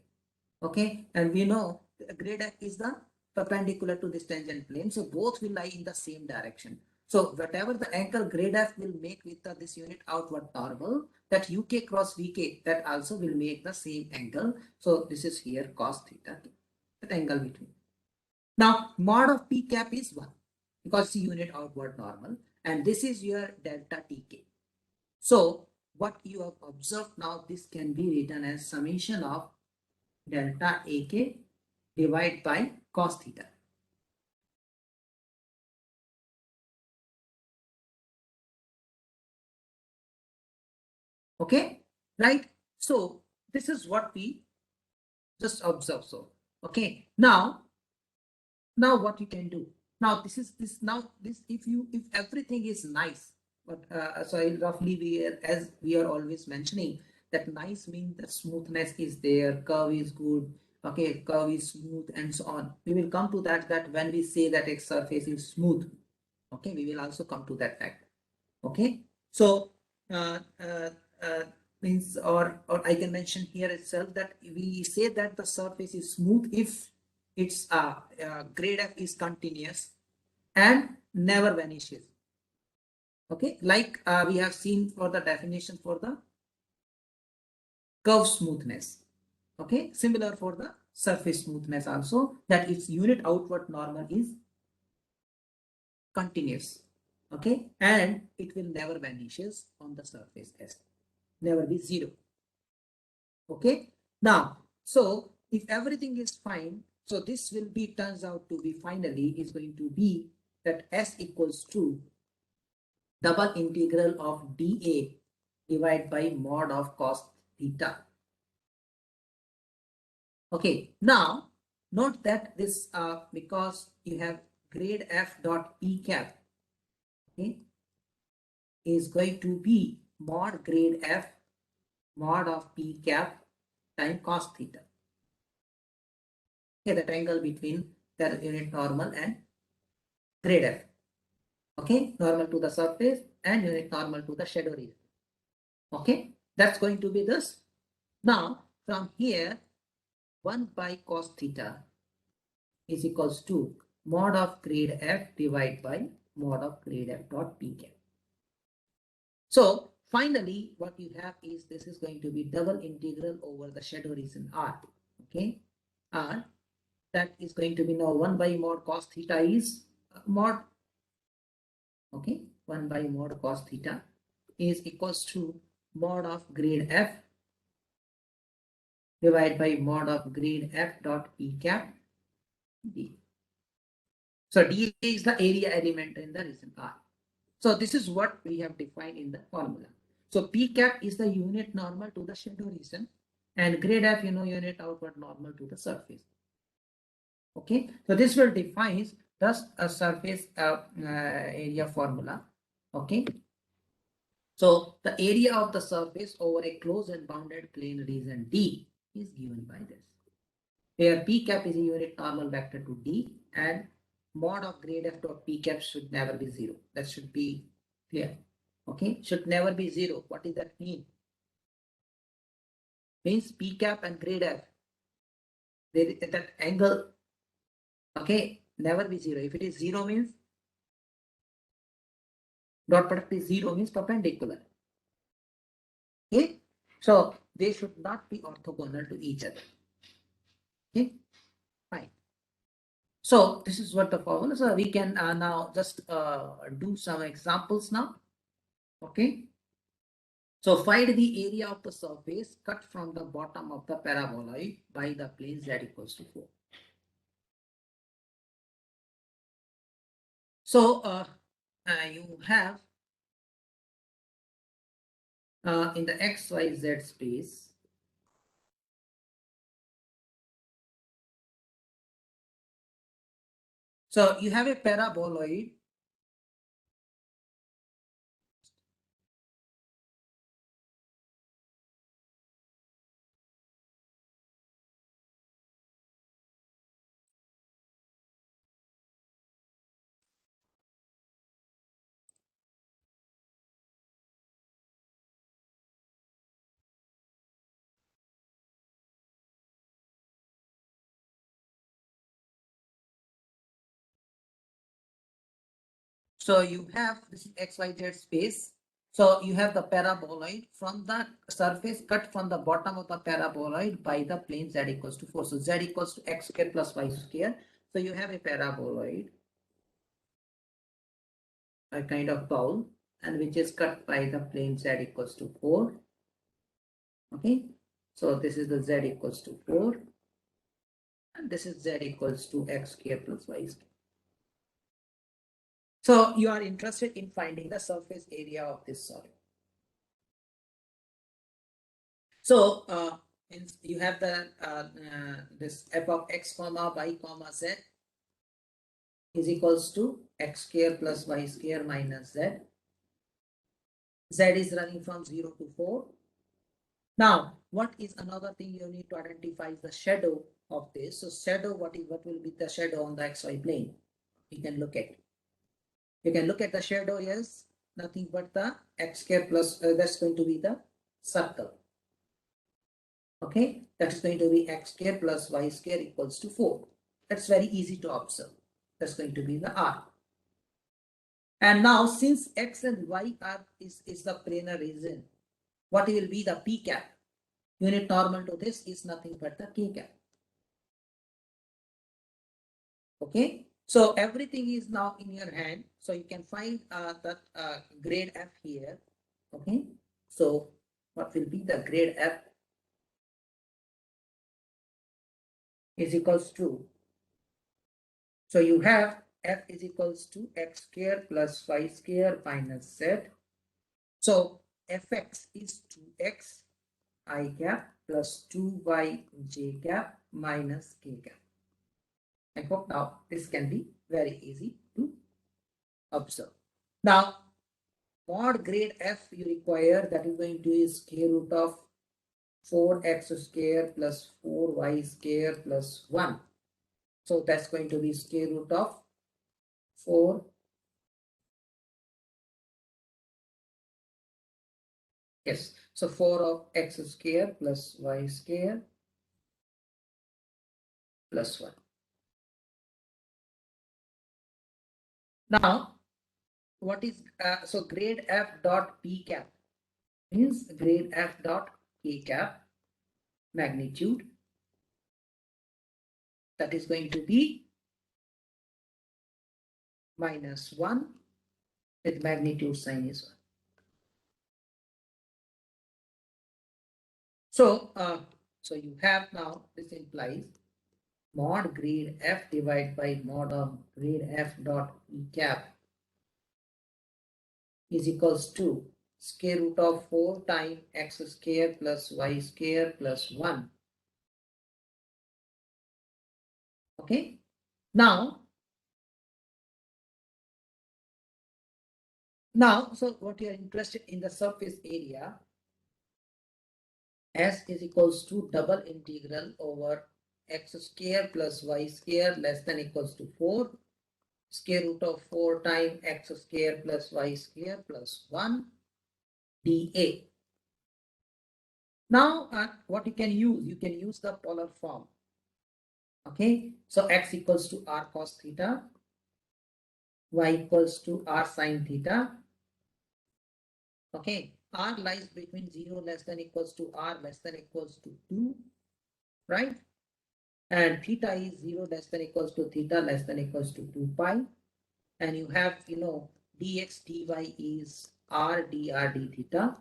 Okay, and we know grade f is the perpendicular to this tangent plane, so both will lie in the same direction. So whatever the angle grade f will make with this unit outward normal, that UK cross VK, that also will make the same angle. So this is here cos theta, that angle between. Now mod of P cap is 1 because it's unit outward normal, and this is your delta TK. So what you have observed now, this can be written as summation of delta AK divided by cos theta. Okay, right? So this is what we just observe. So okay, now what you can do now, this if everything is nice, but so I roughly as we are always mentioning that nice means the smoothness is there, curve is good, okay, curve is smooth and so on. We will come to that when we say that a surface is smooth. Okay, we will also come to that fact. Okay, so uh, uh, uh, means or I can mention here itself that we say that the surface is smooth if its grade f is continuous and never vanishes. Okay, like we have seen for the definition for the curve smoothness. Okay, similar for the surface smoothness also, that its unit outward normal is continuous. Okay, and it will never vanishes on the surface S, never be zero. Okay, now so if everything is fine, so this will be turns out to be finally is going to be that S equals to double integral of dA divided by mod of cos theta. Okay, now note that this because you have grade f dot p cap, okay, is going to be mod grade f mod of p cap time cos theta. Okay, the triangle between the unit normal and grade f. Okay, normal to the surface and unit normal to the shadow region. Okay, that's going to be this. Now from here 1 by cos theta is equals to mod of grade f divided by mod of grade f dot p cap. So finally what you have is this is going to be double integral over the shadow region r. Okay, r, that is going to be now 1 by mod cos theta is mod. Okay, 1 by mod cos theta is equals to mod of grade f divided by mod of grade f dot p cap d. So d is the area element in the region R. So this is what we have defined in the formula. So p cap is the unit normal to the shadow region, and grade f, unit outward normal to the surface. Okay, so this will define thus a surface area formula. Okay, so the area of the surface over a closed and bounded plane region D is given by this, where p cap is a unit normal vector to D, and mod of grade f dot p cap should never be 0. That should be clear. Okay, should never be 0. What does that mean? Means p cap and grade f, that angle, okay, never be 0. If it is 0 means dot product is 0 means perpendicular. Okay, so they should not be orthogonal to each other. Okay, fine. So this is what the formula. So we can now just do some examples now. Okay. So find the area of the surface cut from the bottom of the paraboloid by the plane z equals to 4. So you have in the xyz space, so you have a paraboloid So you have this xyz space. So you have the paraboloid from the surface cut from the bottom of the paraboloid by the plane z equals to 4. So z equals to x square plus y square. So you have a paraboloid, a kind of bowl, and which is cut by the plane z equals to 4. Okay. So this is the z equals to 4. And this is z equals to x square plus y square. So you are interested in finding the surface area of this solid. So you have the this f of x comma y comma z is equals to x square plus y square minus z. Z is running from 0 to 4. Now, what is another thing you need to identify is the shadow of this. So shadow, what will be the shadow on the xy plane? You can look at it. You can look at the shadow, yes, nothing but the x square plus, that's going to be the circle. Okay, that is going to be x square plus y square equals to 4. That's very easy to observe. That's going to be the R. And now since x and y is the planar region, what will be the p cap? Unit normal to this is nothing but the k cap. Okay, so everything is now in your hand. So you can find that grade f here. Okay, so what will be the grade f is equals to, so you have f is equals to x square plus y square minus z. So fx is 2x I cap plus 2y j cap minus k cap. I hope now this can be very easy to observe. Now, mod grade f you require, that is going to be square root of 4x square plus 4y square plus 1. So that's going to be square root of 4. Yes, so 4 of x square plus y square plus 1. Now, what is, so grade f dot p cap means grade f dot k cap magnitude, that is going to be minus 1 with magnitude sign is 1. So So you have now, this implies mod grade f divided by mod of grade f dot e cap is equals to square root of 4 times x square plus y square plus 1. Okay. Now, so what you are interested in the surface area, S is equals to double integral over x square plus y square less than equals to 4, square root of 4 times x square plus y square plus 1 dA. Now, what you can use the polar form. Okay, so x equals to r cos theta, y equals to r sin theta. Okay, r lies between 0 less than equals to r less than equals to 2, right? And theta is 0 less than equals to theta less than equals to 2 pi. And you have, dx dy is r dr d theta.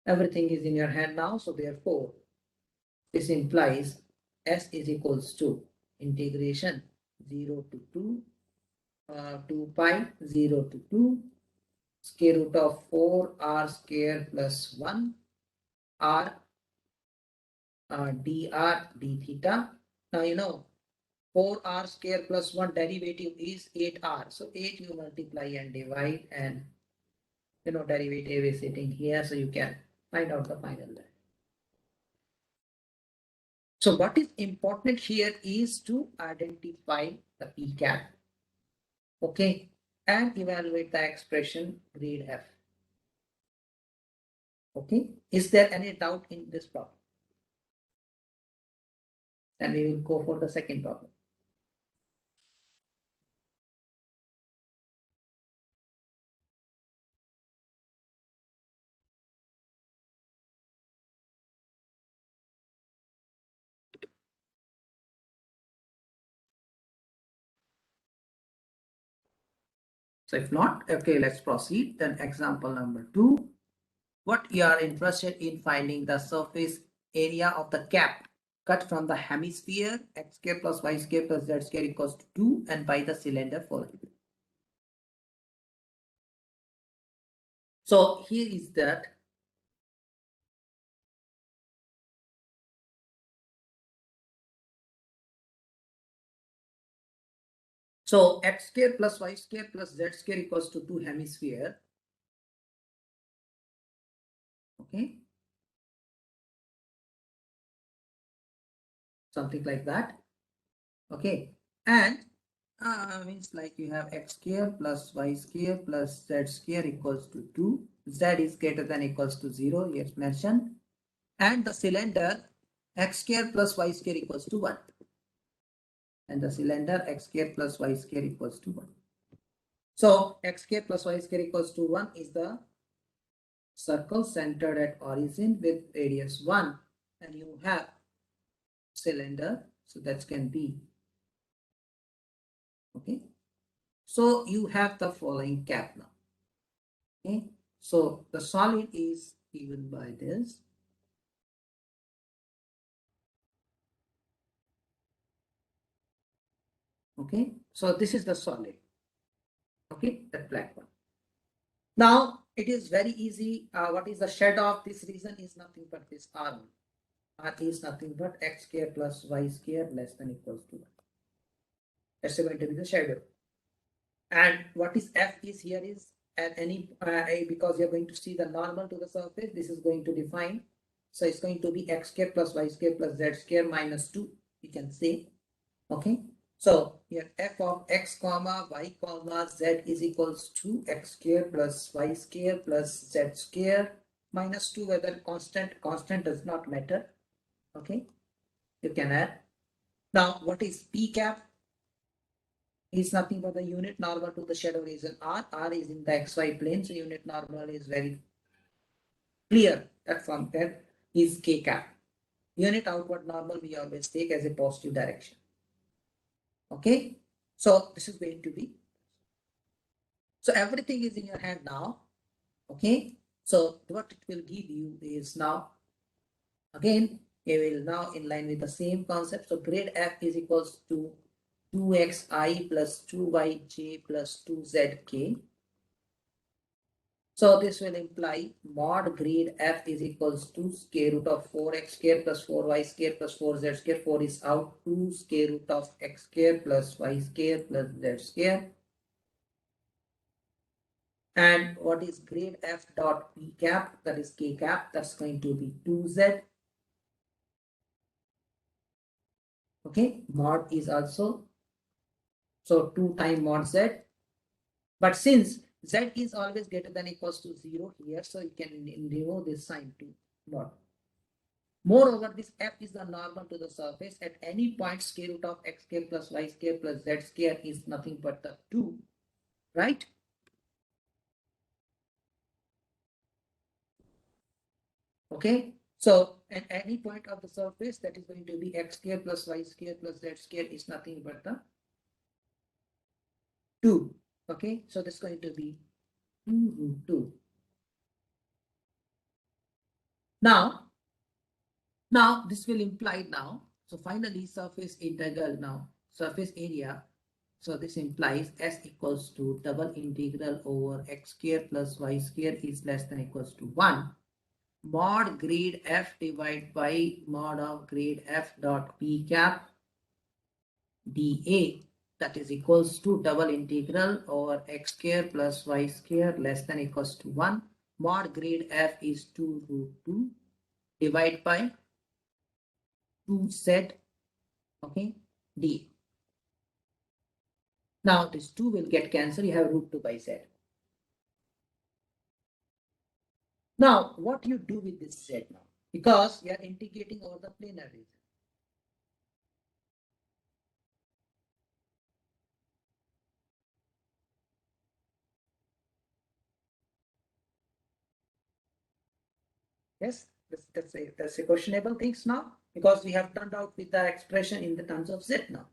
Everything is in your hand now, so therefore, this implies s is equals to integration 0 to 2, 2 pi 0 to 2, square root of 4 r square plus 1 r dr d theta. Now 4r square plus 1 derivative is 8r. So 8 you multiply and divide, and derivative is sitting here, so you can find out the final value. So what is important here is to identify the p cap, okay, and evaluate the expression grade f. Okay, is there any doubt in this problem? Then we will go for the second problem. So if not, okay, let's proceed. Then example number 2. What you are interested in finding the surface area of the cap cut from the hemisphere x square plus y square plus z square equals to 2 and by the cylinder following. So here is that. So x square plus y square plus z square equals to 2 hemisphere. Okay. Something like that. Okay. And means like you have x square plus y square plus z square equals to 2. Z is greater than equals to 0. Yes, mentioned. And the cylinder x square plus y square equals to 1. And the cylinder x square plus y square equals to 1. So x square plus y square equals to 1 is the circle centered at origin with radius 1. And you have cylinder, so that can be. Okay. So you have the following cap now. Okay. So the solid is given by this. Okay. So this is the solid. Okay. That black one. Now it is very easy. What is the shadow of this region is nothing but this R1. R is nothing but x square plus y square less than equals to 1. That's going to be the shadow. And what is f is here is at any because you're going to see the normal to the surface. This is going to define. So it's going to be x square plus y square plus z square minus 2. You can say. Okay. So here f of x comma y comma z is equals to x square plus y square plus z square minus 2, whether constant does not matter. Okay, you can add. Now what is p cap? Is nothing but the unit normal to the shadow region r. R is in the xy plane, so unit normal is very clear. That from there is k cap. Unit outward normal we always take as a positive direction. Okay, so this is going to be. So everything is in your hand now. Okay, so what it will give you is now Again, we will now in line with the same concept. So grade f is equals to 2xi plus 2yj plus 2zk. So this will imply mod grade f is equals to square root of 4x square plus 4y square plus 4z square. 4 is out, 2 square root of x square plus y square plus z square. And what is grade f dot p cap? That is k cap. That's going to be 2z. Okay, mod is also, so 2 times mod z. But since z is always greater than equals to 0 here, so you can remove this sign to mod. Moreover, this f is the normal to the surface at any point. Square root of x square plus y square plus z square is nothing but the 2, right? Okay, so at any point of the surface, that is going to be x square plus y square plus z square is nothing but the 2. Okay, so this is going to be 2 root 2. Now this will imply now. So finally, surface integral now, surface area. So this implies s equals to double integral over x square plus y square is less than equals to 1. Mod grade f divided by mod of grade f dot p cap dA, that is equals to double integral over x square plus y square less than equals to 1. Mod grade f is 2 root 2 divided by 2z, okay, d. Now this 2 will get cancelled. You have root 2 by z. Now what you do with this z now? Because you are integrating over the planar region. Yes, that's a questionable things now, because we have turned out with the expression in the terms of z now.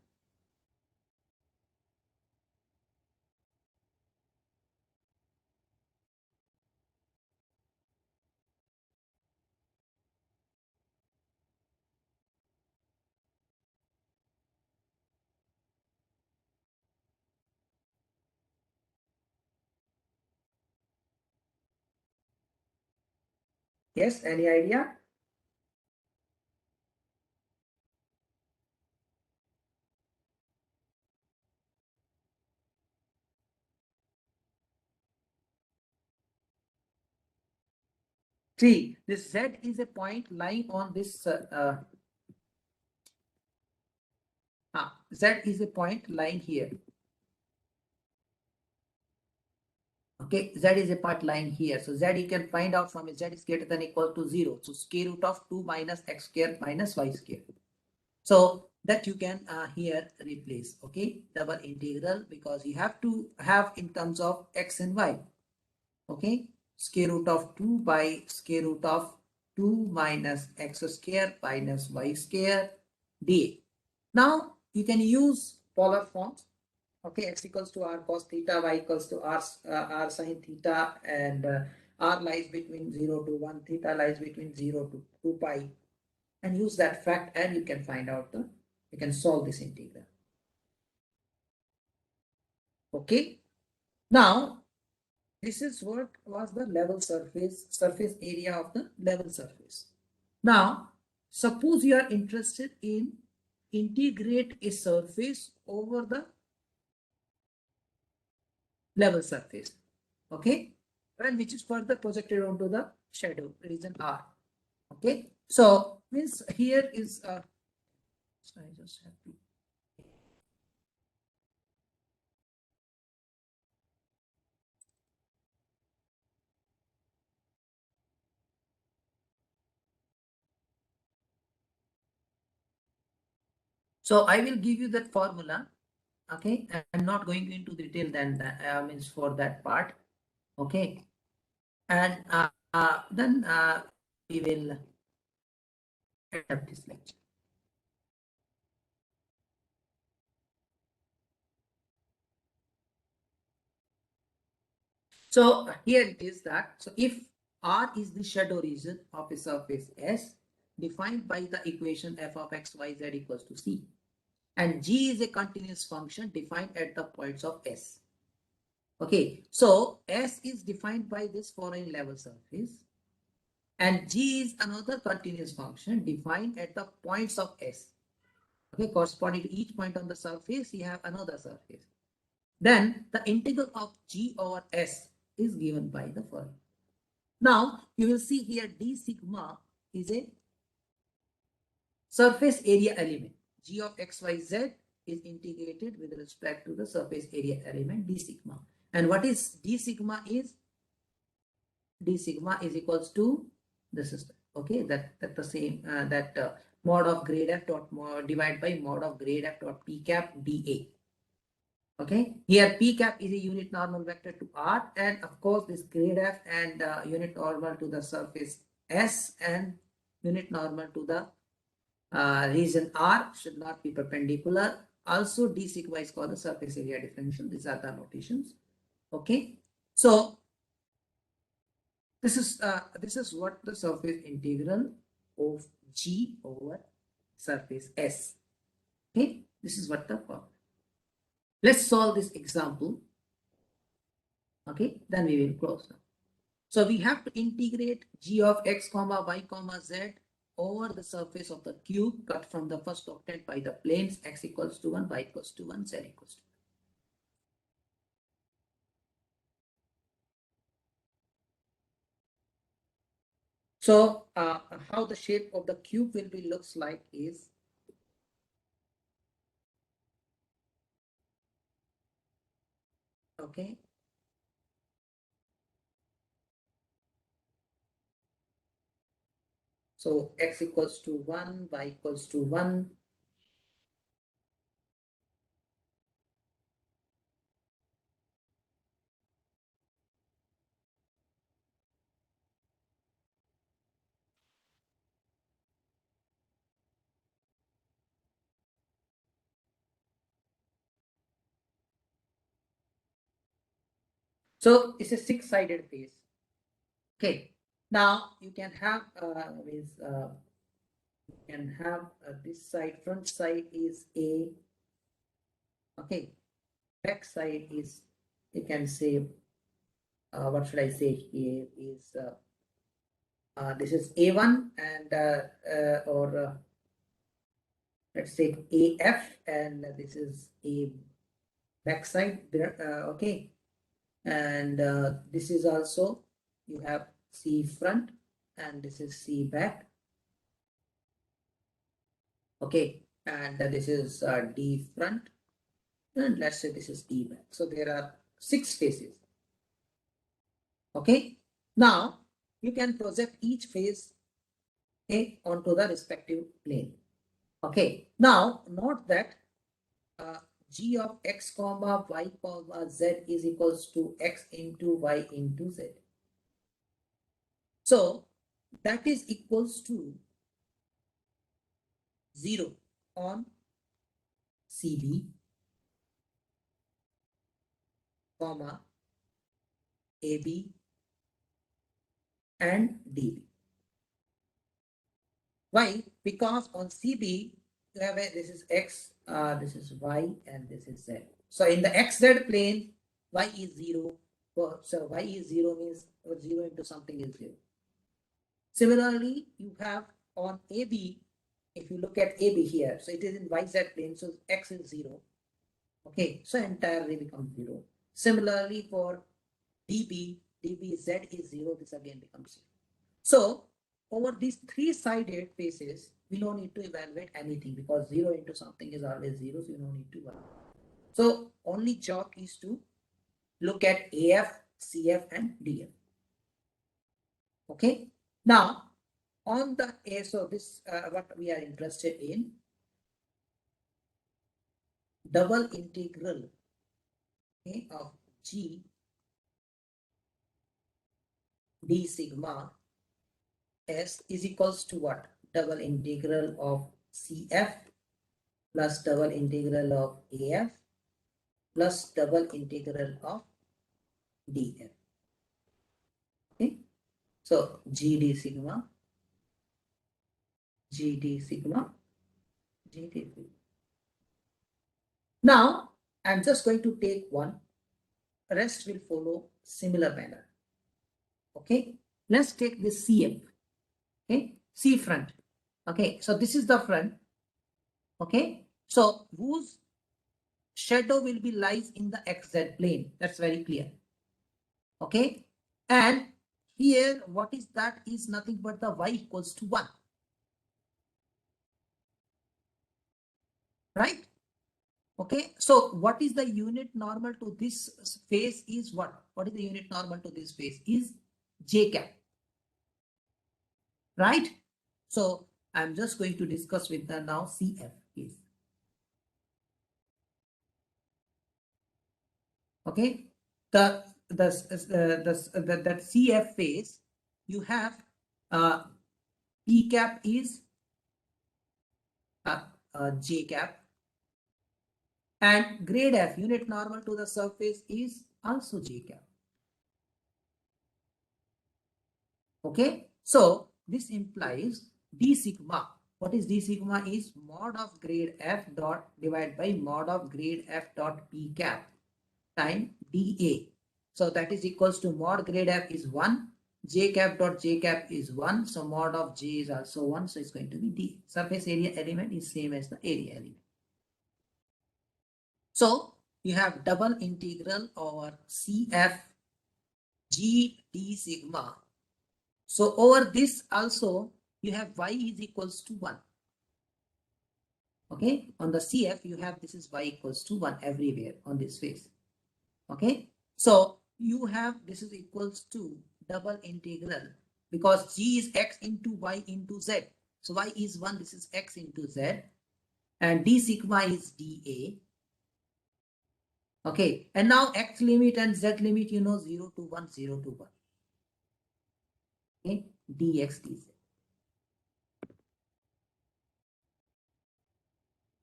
Yes, any idea? See, this z is a point lying on this z is a point lying here. Okay, z is a point lying here. So z you can find out from z is greater than equal to 0. So square root of 2 minus x square minus y square. So that you can here replace. Okay, double integral, because you have to have in terms of x and y. Okay, square root of 2 by square root of 2 minus x square minus y square dA. Now you can use polar forms. Okay, x equals to r cos theta, y equals to r sin theta, and r lies between 0 to 1, theta lies between 0 to 2 pi, and use that fact, and you can find out you can solve this integral. Okay, now this is what was the level surface area of the level surface. Now suppose you are interested in integrate a surface over the level surface, okay, and which is further projected onto the shadow region R. Okay, so means here is so I just have to. So I will give you that formula. Okay, I'm not going into detail then means for that part. Okay, and then we will end up this lecture. So here it is that, so if R is the shadow region of a surface S, defined by the equation f of x, y, z equals to c. And g is a continuous function defined at the points of S. Okay, so S is defined by this foreign level surface, and G is another continuous function defined at the points of S. Okay, corresponding to each point on the surface, you have another surface. Then the integral of G over S is given by the following. Now you will see here d sigma is a surface area element. G of x, y, z is integrated with respect to the surface area element d sigma. And what is d sigma is? D sigma is equals to the system. Okay, that the same mod of grade f dot mod divided by mod of grade f dot p cap dA. Okay, here p cap is a unit normal vector to R, and of course this grade f and unit normal to the surface S and unit normal to the region R should not be perpendicular. Also, d sigma is called the surface area differential. These are the notations. Okay, so this is what the surface integral of G over surface S. Okay, this is what the formula. Let's solve this example. Okay, then we will close now. So we have to integrate G of x comma y comma z over the surface of the cube cut from the first octet by the planes x equals to 1, y equals to 1, z equals to 1. So how the shape of the cube will be looks like is, okay, so x equals to 1, y equals to 1. So it's a six-sided face. Okay. Now you can have this side, front side is A. Okay. Back side is, you can say, what should I say here is this is A1 and or let's say AF, and this is A back side there. Okay. And this is also, you have C front and this is C back. Okay, and this is D front, and let's say this is D back. So there are 6 faces. Okay, now you can project each face, okay, onto the respective plane. Okay, now note that G of x comma y comma z is equals to x into y into z. So that is equals to 0 on CB, comma AB and DB. Why? Because on CB you have this is x, this is y, and this is z. So in the xz plane, y is 0. So y is 0 means 0 into something is 0. Similarly, you have on AB, if you look at AB here, so it is in yz plane, so x is 0. Okay, so entirely becomes 0. Similarly for DB, z is 0, this again becomes 0. So over these 3-sided faces, we don't need to evaluate anything because 0 into something is always 0, so you don't need to evaluate. So only job is to look at AF, CF and DF. Okay. Now on the A, so this what we are interested in, double integral, okay, of G d sigma S is equals to what? Double integral of CF plus double integral of AF plus double integral of DF. Okay, so G d sigma GD sigma. GD. Now, I'm just going to take one. Rest will follow similar manner. Okay. Let's take this CF. Okay. C front. Okay. So this is the front. Okay. So whose shadow will be lies in the XZ plane? That's very clear. Okay. And here, what is that? Is nothing but the y equals to 1. Right? Okay. So what is the unit normal to this face is what? What is the unit normal to this face? Is J cap. Right? So I'm just going to discuss with the now CF is. Okay. That CF phase, you have P cap is J cap, and grade F, unit normal to the surface, is also J cap. Okay, so this implies d sigma. What is d sigma? Is mod of grade F dot divided by mod of grade F dot P cap time dA. So that is equals to mod grade F is 1, J cap dot J cap is 1, so mod of J is also 1, so it's going to be D. Surface area element is same as the area element. So you have double integral over CF G d sigma. So over this also you have y is equals to 1. Okay, on the CF you have this is y equals to 1 everywhere on this face. Okay, so you have this is equals to double integral, because g is x into y into z. So y is 1, this is x into z, and d sigma is dA. Okay, and now x limit and z limit, you know, 0 to 1, 0 to 1. Okay, dx dz.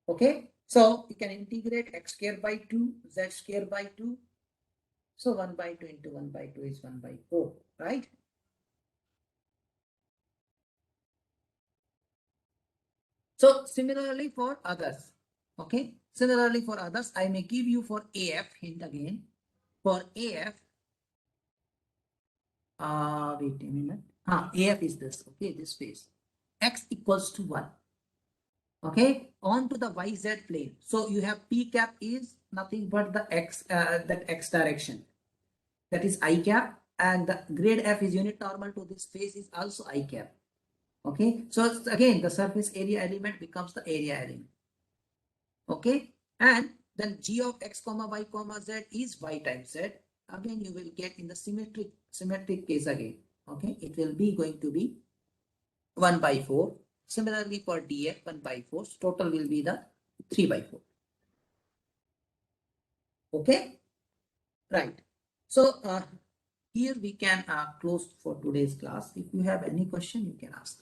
Okay, so you can integrate x square by 2, z square by 2. So 1 by 2 into 1 by 2 is 1 by 4, right? So similarly for others, okay? Similarly for others, I may give you for AF hint again. For AF, wait a minute. AF is this, okay, this phase. X equals to 1. Okay, on to the YZ plane. So you have P cap is nothing but the X, that X direction. That is I cap, and the grade F is unit normal to this phase is also I cap. Okay, so again the surface area element becomes the area element. Okay, and then g of x comma y comma z is y times z. Again you will get in the symmetric case again. Okay, it will be going to be 1 by 4. Similarly for df 1 by 4, so total will be the 3 by 4. Okay, right. So here we can close for today's class. If you have any question, you can ask.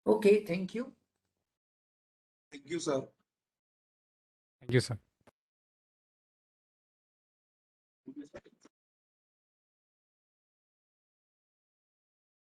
Okay, thank you. Thank you, sir. Thank you, sir.